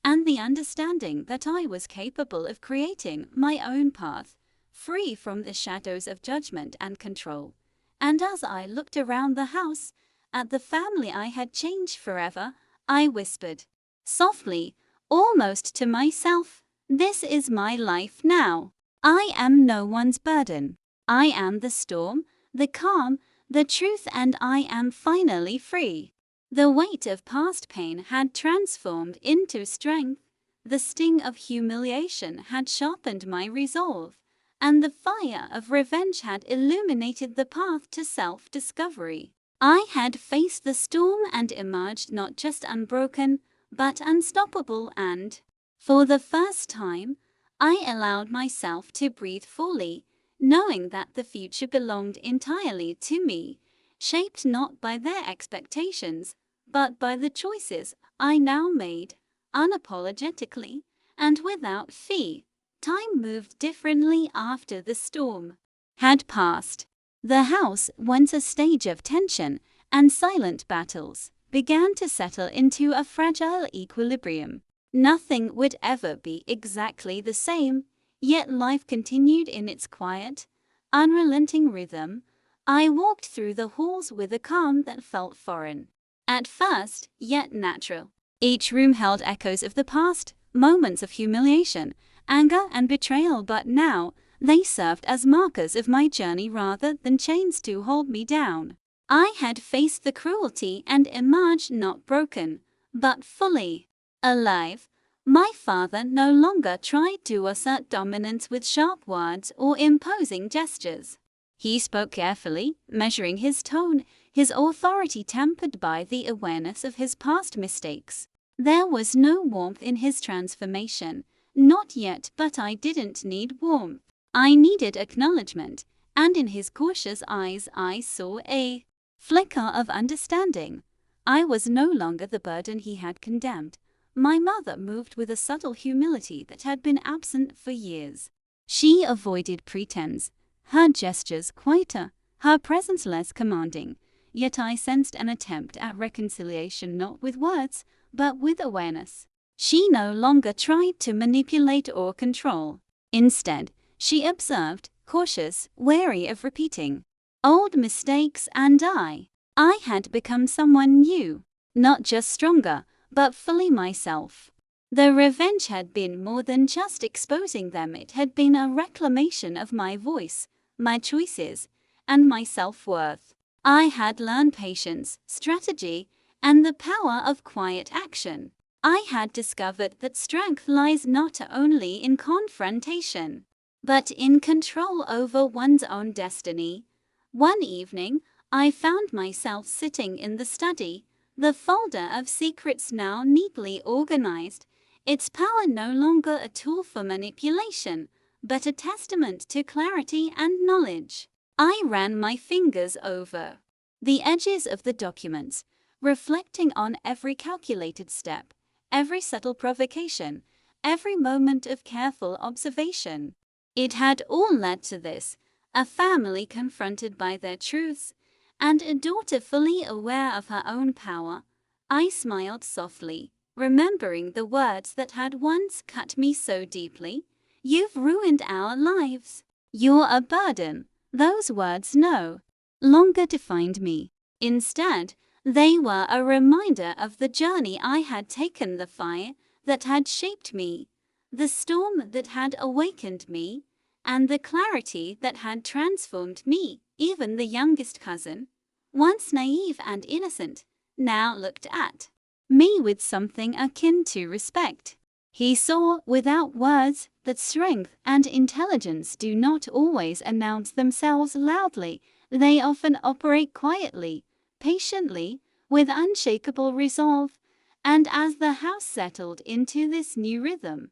and the understanding that I was capable of creating my own path, free from the shadows of judgment and control. And as I looked around the house, at the family I had changed forever, I whispered, softly, almost to myself, "This is my life now. I am no one's burden. I am the storm, the calm, the truth, and I am finally free." The weight of past pain had transformed into strength, the sting of humiliation had sharpened my resolve, and the fire of revenge had illuminated the path to self-discovery. I had faced the storm and emerged not just unbroken, but unstoppable, and, for the first time, I allowed myself to breathe fully, knowing that the future belonged entirely to me, shaped not by their expectations, but by the choices I now made, unapologetically and without fear. Time moved differently after the storm had passed. The house, once a stage of tension and silent battles, began to settle into a fragile equilibrium. Nothing would ever be exactly the same, yet life continued in its quiet, unrelenting rhythm. I walked through the halls with a calm that felt foreign at first, yet natural. Each room held echoes of the past, moments of humiliation, anger, and betrayal, but now they served as markers of my journey rather than chains to hold me down. I had faced the cruelty and emerged not broken, but fully alive. My father no longer tried to assert dominance with sharp words or imposing gestures. He spoke carefully, measuring his tone, his authority tempered by the awareness of his past mistakes. There was no warmth in his transformation, not yet, but I didn't need warmth. I needed acknowledgement, and in his cautious eyes I saw a flicker of understanding. I was no longer the burden he had condemned. My mother moved with a subtle humility that had been absent for years. She avoided pretense, her gestures quieter, her presence less commanding, yet I sensed an attempt at reconciliation not with words, but with awareness. She no longer tried to manipulate or control. Instead, she observed, cautious, wary of repeating old mistakes, and I had become someone new, not just stronger, but fully myself. The revenge had been more than just exposing them, it had been a reclamation of my voice, my choices, and my self-worth. I had learned patience, strategy, and the power of quiet action. I had discovered that strength lies not only in confrontation, but in control over one's own destiny. One evening, I found myself sitting in the study, the folder of secrets now neatly organized, its power no longer a tool for manipulation, but a testament to clarity and knowledge. I ran my fingers over the edges of the documents, reflecting on every calculated step, every subtle provocation, every moment of careful observation. It had all led to this, a family confronted by their truths, and a daughter fully aware of her own power. I smiled softly, remembering the words that had once cut me so deeply. "You've ruined our lives. You're a burden." Those words no longer defined me. Instead, they were a reminder of the journey I had taken, the fire that had shaped me, the storm that had awakened me, and the clarity that had transformed me. Even the youngest cousin, once naive and innocent, now looked at me with something akin to respect. He saw, without words, that strength and intelligence do not always announce themselves loudly. They often operate quietly, patiently, with unshakable resolve. And as the house settled into this new rhythm,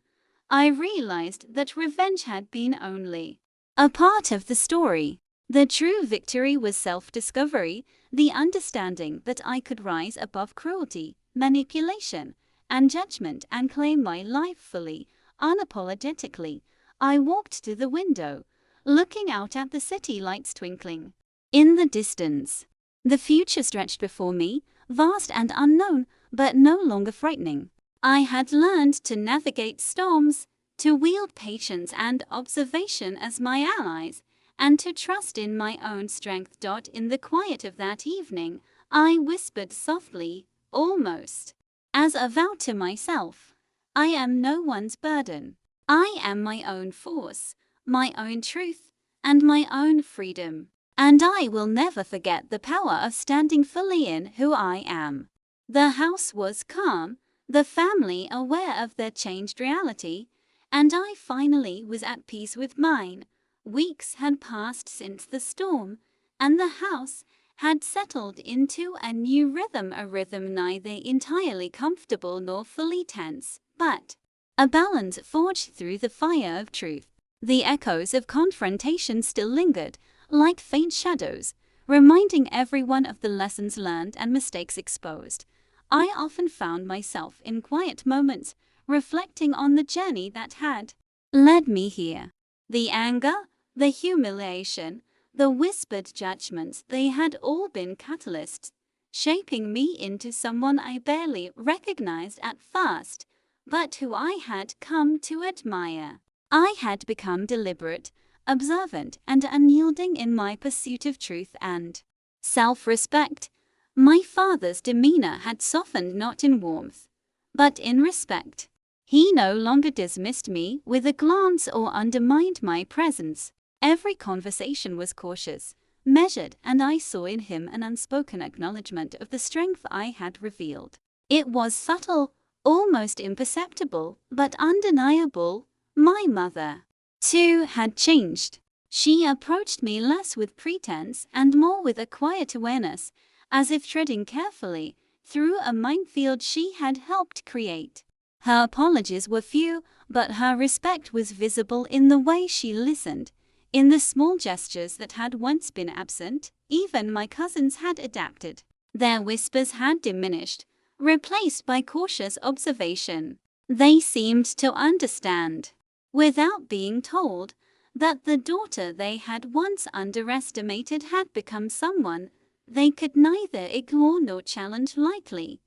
I realized that revenge had been only a part of the story. The true victory was self-discovery, the understanding that I could rise above cruelty, manipulation, and judgment and claim my life fully, unapologetically. I walked to the window, looking out at the city lights twinkling in the distance. The future stretched before me, vast and unknown, but no longer frightening. I had learned to navigate storms, to wield patience and observation as my allies, and to trust in my own strength. In the quiet of that evening, I whispered softly, almost as a vow to myself, "I am no one's burden. I am my own force, my own truth, and my own freedom. And I will never forget the power of standing fully in who I am." The house was calm, the family aware of their changed reality, and I finally was at peace with mine. Weeks had passed since the storm, and the house had settled into a new rhythm, a rhythm neither entirely comfortable nor fully tense, but a balance forged through the fire of truth. The echoes of confrontation still lingered, like faint shadows, reminding everyone of the lessons learned and mistakes exposed. I often found myself in quiet moments, reflecting on the journey that had led me here. The anger, the humiliation, the whispered judgments, they had all been catalysts, shaping me into someone I barely recognized at first, but who I had come to admire. I had become deliberate, observant, and unyielding in my pursuit of truth and self-respect. My father's demeanor had softened not in warmth, but in respect. He no longer dismissed me with a glance or undermined my presence. Every conversation was cautious, measured, and I saw in him an unspoken acknowledgement of the strength I had revealed. It was subtle, almost imperceptible, but undeniable. My mother, too, had changed. She approached me less with pretense and more with a quiet awareness, as if treading carefully through a minefield she had helped create. Her apologies were few, but her respect was visible in the way she listened, In the small gestures that had once been absent, even my cousins had adapted. Their whispers had diminished, replaced by cautious observation. They seemed to understand, without being told, that the daughter they had once underestimated had become someone they could neither ignore nor challenge lightly.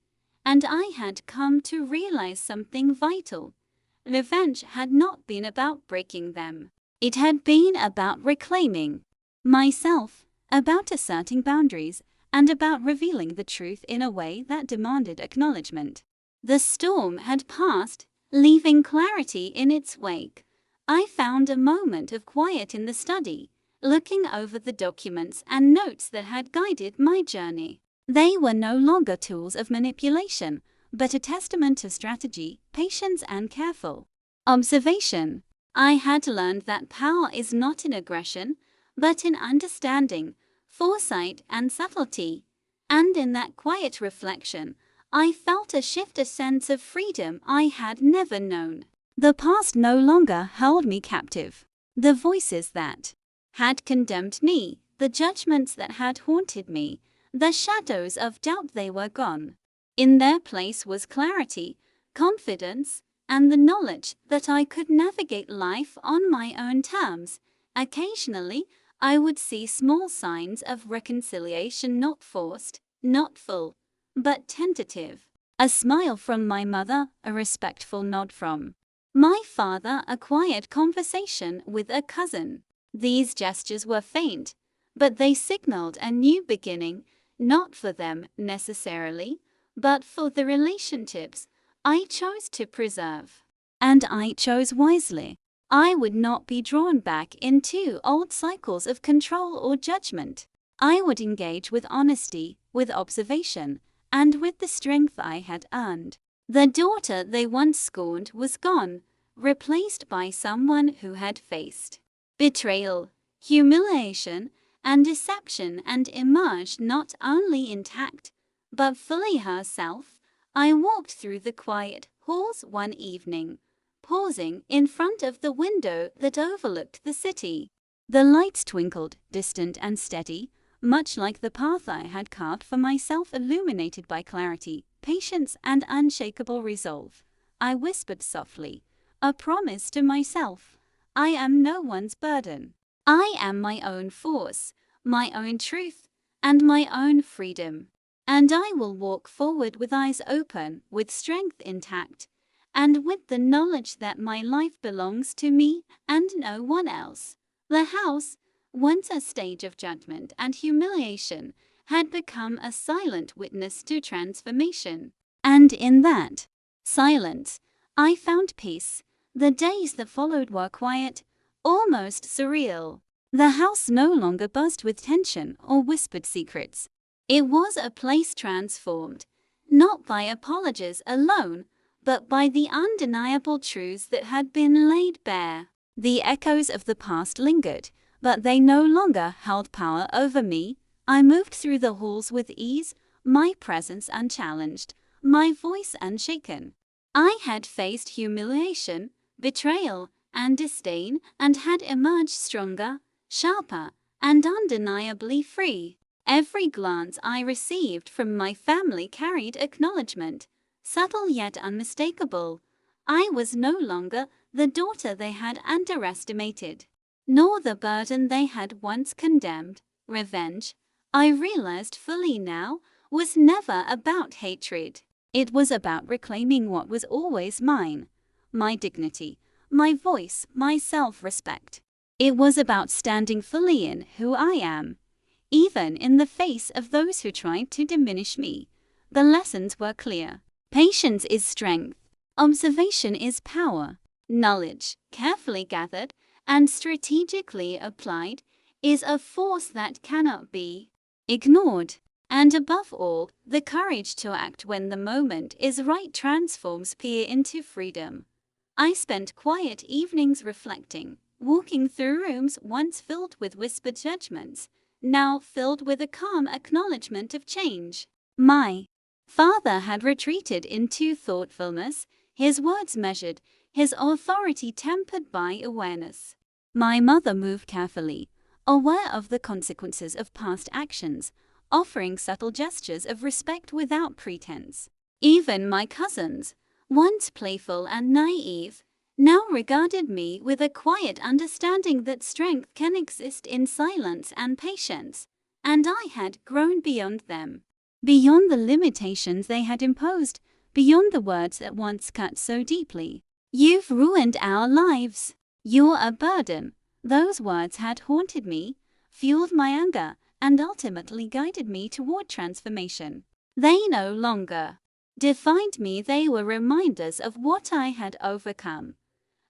And I had come to realize something vital. Revenge had not been about breaking them. It had been about reclaiming myself, about asserting boundaries, and about revealing the truth in a way that demanded acknowledgement. The storm had passed, leaving clarity in its wake. I found a moment of quiet in the study, looking over the documents and notes that had guided my journey. They were no longer tools of manipulation, but a testament to strategy, patience, and careful observation. I had learned that power is not in aggression, but in understanding, foresight, and subtlety. And in that quiet reflection, I felt a shift, a sense of freedom I had never known. The past no longer held me captive. The voices that had condemned me, the judgments that had haunted me, the shadows of doubt, they were gone. In their place was clarity, confidence, and the knowledge that I could navigate life on my own terms. Occasionally, I would see small signs of reconciliation, not forced, not full, but tentative. A smile from my mother, a respectful nod from my father, a quiet conversation with a cousin. These gestures were faint, but they signaled a new beginning, not for them necessarily, but for the relationships I chose to preserve. And I chose wisely. I would not be drawn back into old cycles of control or judgment. I would engage with honesty, with observation, and with the strength I had earned. The daughter they once scorned was gone, replaced by someone who had faced betrayal, humiliation, and deception and emerged not only intact, but fully herself. I walked through the quiet halls one evening, pausing in front of the window that overlooked the city. The lights twinkled, distant and steady, much like the path I had carved for myself, illuminated by clarity, patience, and unshakable resolve. I whispered softly, a promise to myself. I am no one's burden. I am my own force, my own truth, and my own freedom. And I will walk forward with eyes open, with strength intact, and with the knowledge that my life belongs to me and no one else. The house, once a stage of judgment and humiliation, had become a silent witness to transformation. And in that silence, I found peace. The days that followed were quiet, almost surreal. The house no longer buzzed with tension or whispered secrets. It was a place transformed, not by apologies alone, but by the undeniable truths that had been laid bare. The echoes of the past lingered, but they no longer held power over me. I moved through the halls with ease, my presence unchallenged, my voice unshaken. I had faced humiliation, betrayal, and disdain, and had emerged stronger, sharper, and undeniably free. Every glance I received from my family carried acknowledgement, subtle yet unmistakable. I was no longer the daughter they had underestimated, nor the burden they had once condemned. Revenge, I realized fully now, was never about hatred. It was about reclaiming what was always mine: my dignity, my voice, my self-respect. It was about standing fully in who I am, even in the face of those who tried to diminish me. The lessons were clear. Patience is strength. Observation is power. Knowledge, carefully gathered and strategically applied, is a force that cannot be ignored. And above all, the courage to act when the moment is right transforms fear into freedom. I spent quiet evenings reflecting, walking through rooms once filled with whispered judgments, now filled with a calm acknowledgement of change. My father had retreated into thoughtfulness, his words measured, his authority tempered by awareness. My mother moved carefully, aware of the consequences of past actions, offering subtle gestures of respect without pretense. Even my cousins, once playful and naive, now regarded me with a quiet understanding that strength can exist in silence and patience, and I had grown beyond them, beyond the limitations they had imposed, beyond the words that once cut so deeply. "You've ruined our lives. You're a burden." Those words had haunted me, fueled my anger, and ultimately guided me toward transformation. They no longer defined me, they were reminders of what I had overcome.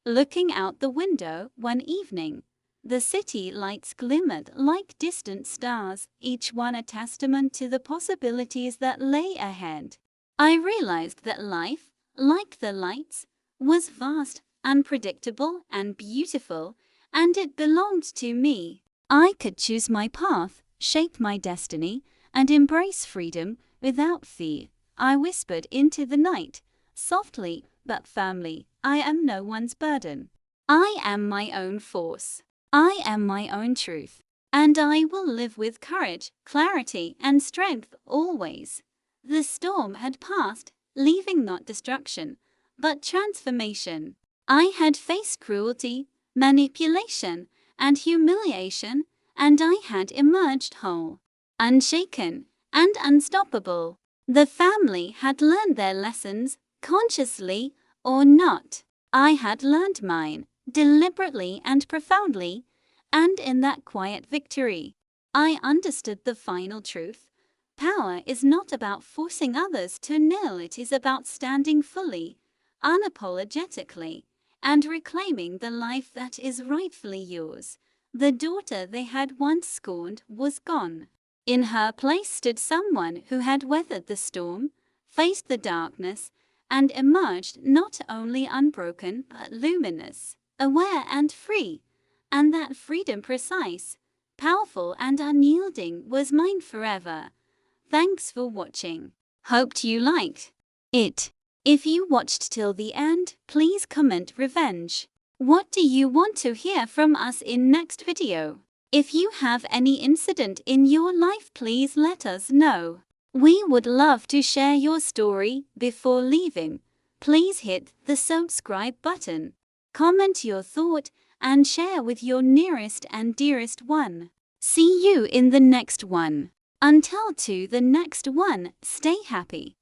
Looking out the window one evening, the city lights glimmered like distant stars, each one a testament to the possibilities that lay ahead. I realized that life, like the lights, was vast, unpredictable, and beautiful, and it belonged to me. I could choose my path, shape my destiny, and embrace freedom without fear. I whispered into the night, softly but firmly, "I am no one's burden. I am my own force. I am my own truth. And I will live with courage, clarity, and strength always." The storm had passed, leaving not destruction, but transformation. I had faced cruelty, manipulation, and humiliation, and I had emerged whole, unshaken, and unstoppable. The family had learned their lessons, consciously or not. I had learned mine, deliberately and profoundly, and in that quiet victory, I understood the final truth. Power is not about forcing others to kneel, it is about standing fully, unapologetically, and reclaiming the life that is rightfully yours. The daughter they had once scorned was gone. In her place stood someone who had weathered the storm, faced the darkness, and emerged not only unbroken but luminous, aware and free. And that freedom, precise, powerful, and unyielding, was mine forever. Thanks for watching. Hoped you liked it. If you watched till the end, please comment revenge. What do you want to hear from us in next video? If you have any incident in your life, please let us know. We would love to share your story. Before leaving, please hit the subscribe button, comment your thought, and share with your nearest and dearest one. See you in the next one. Until to the next one, stay happy.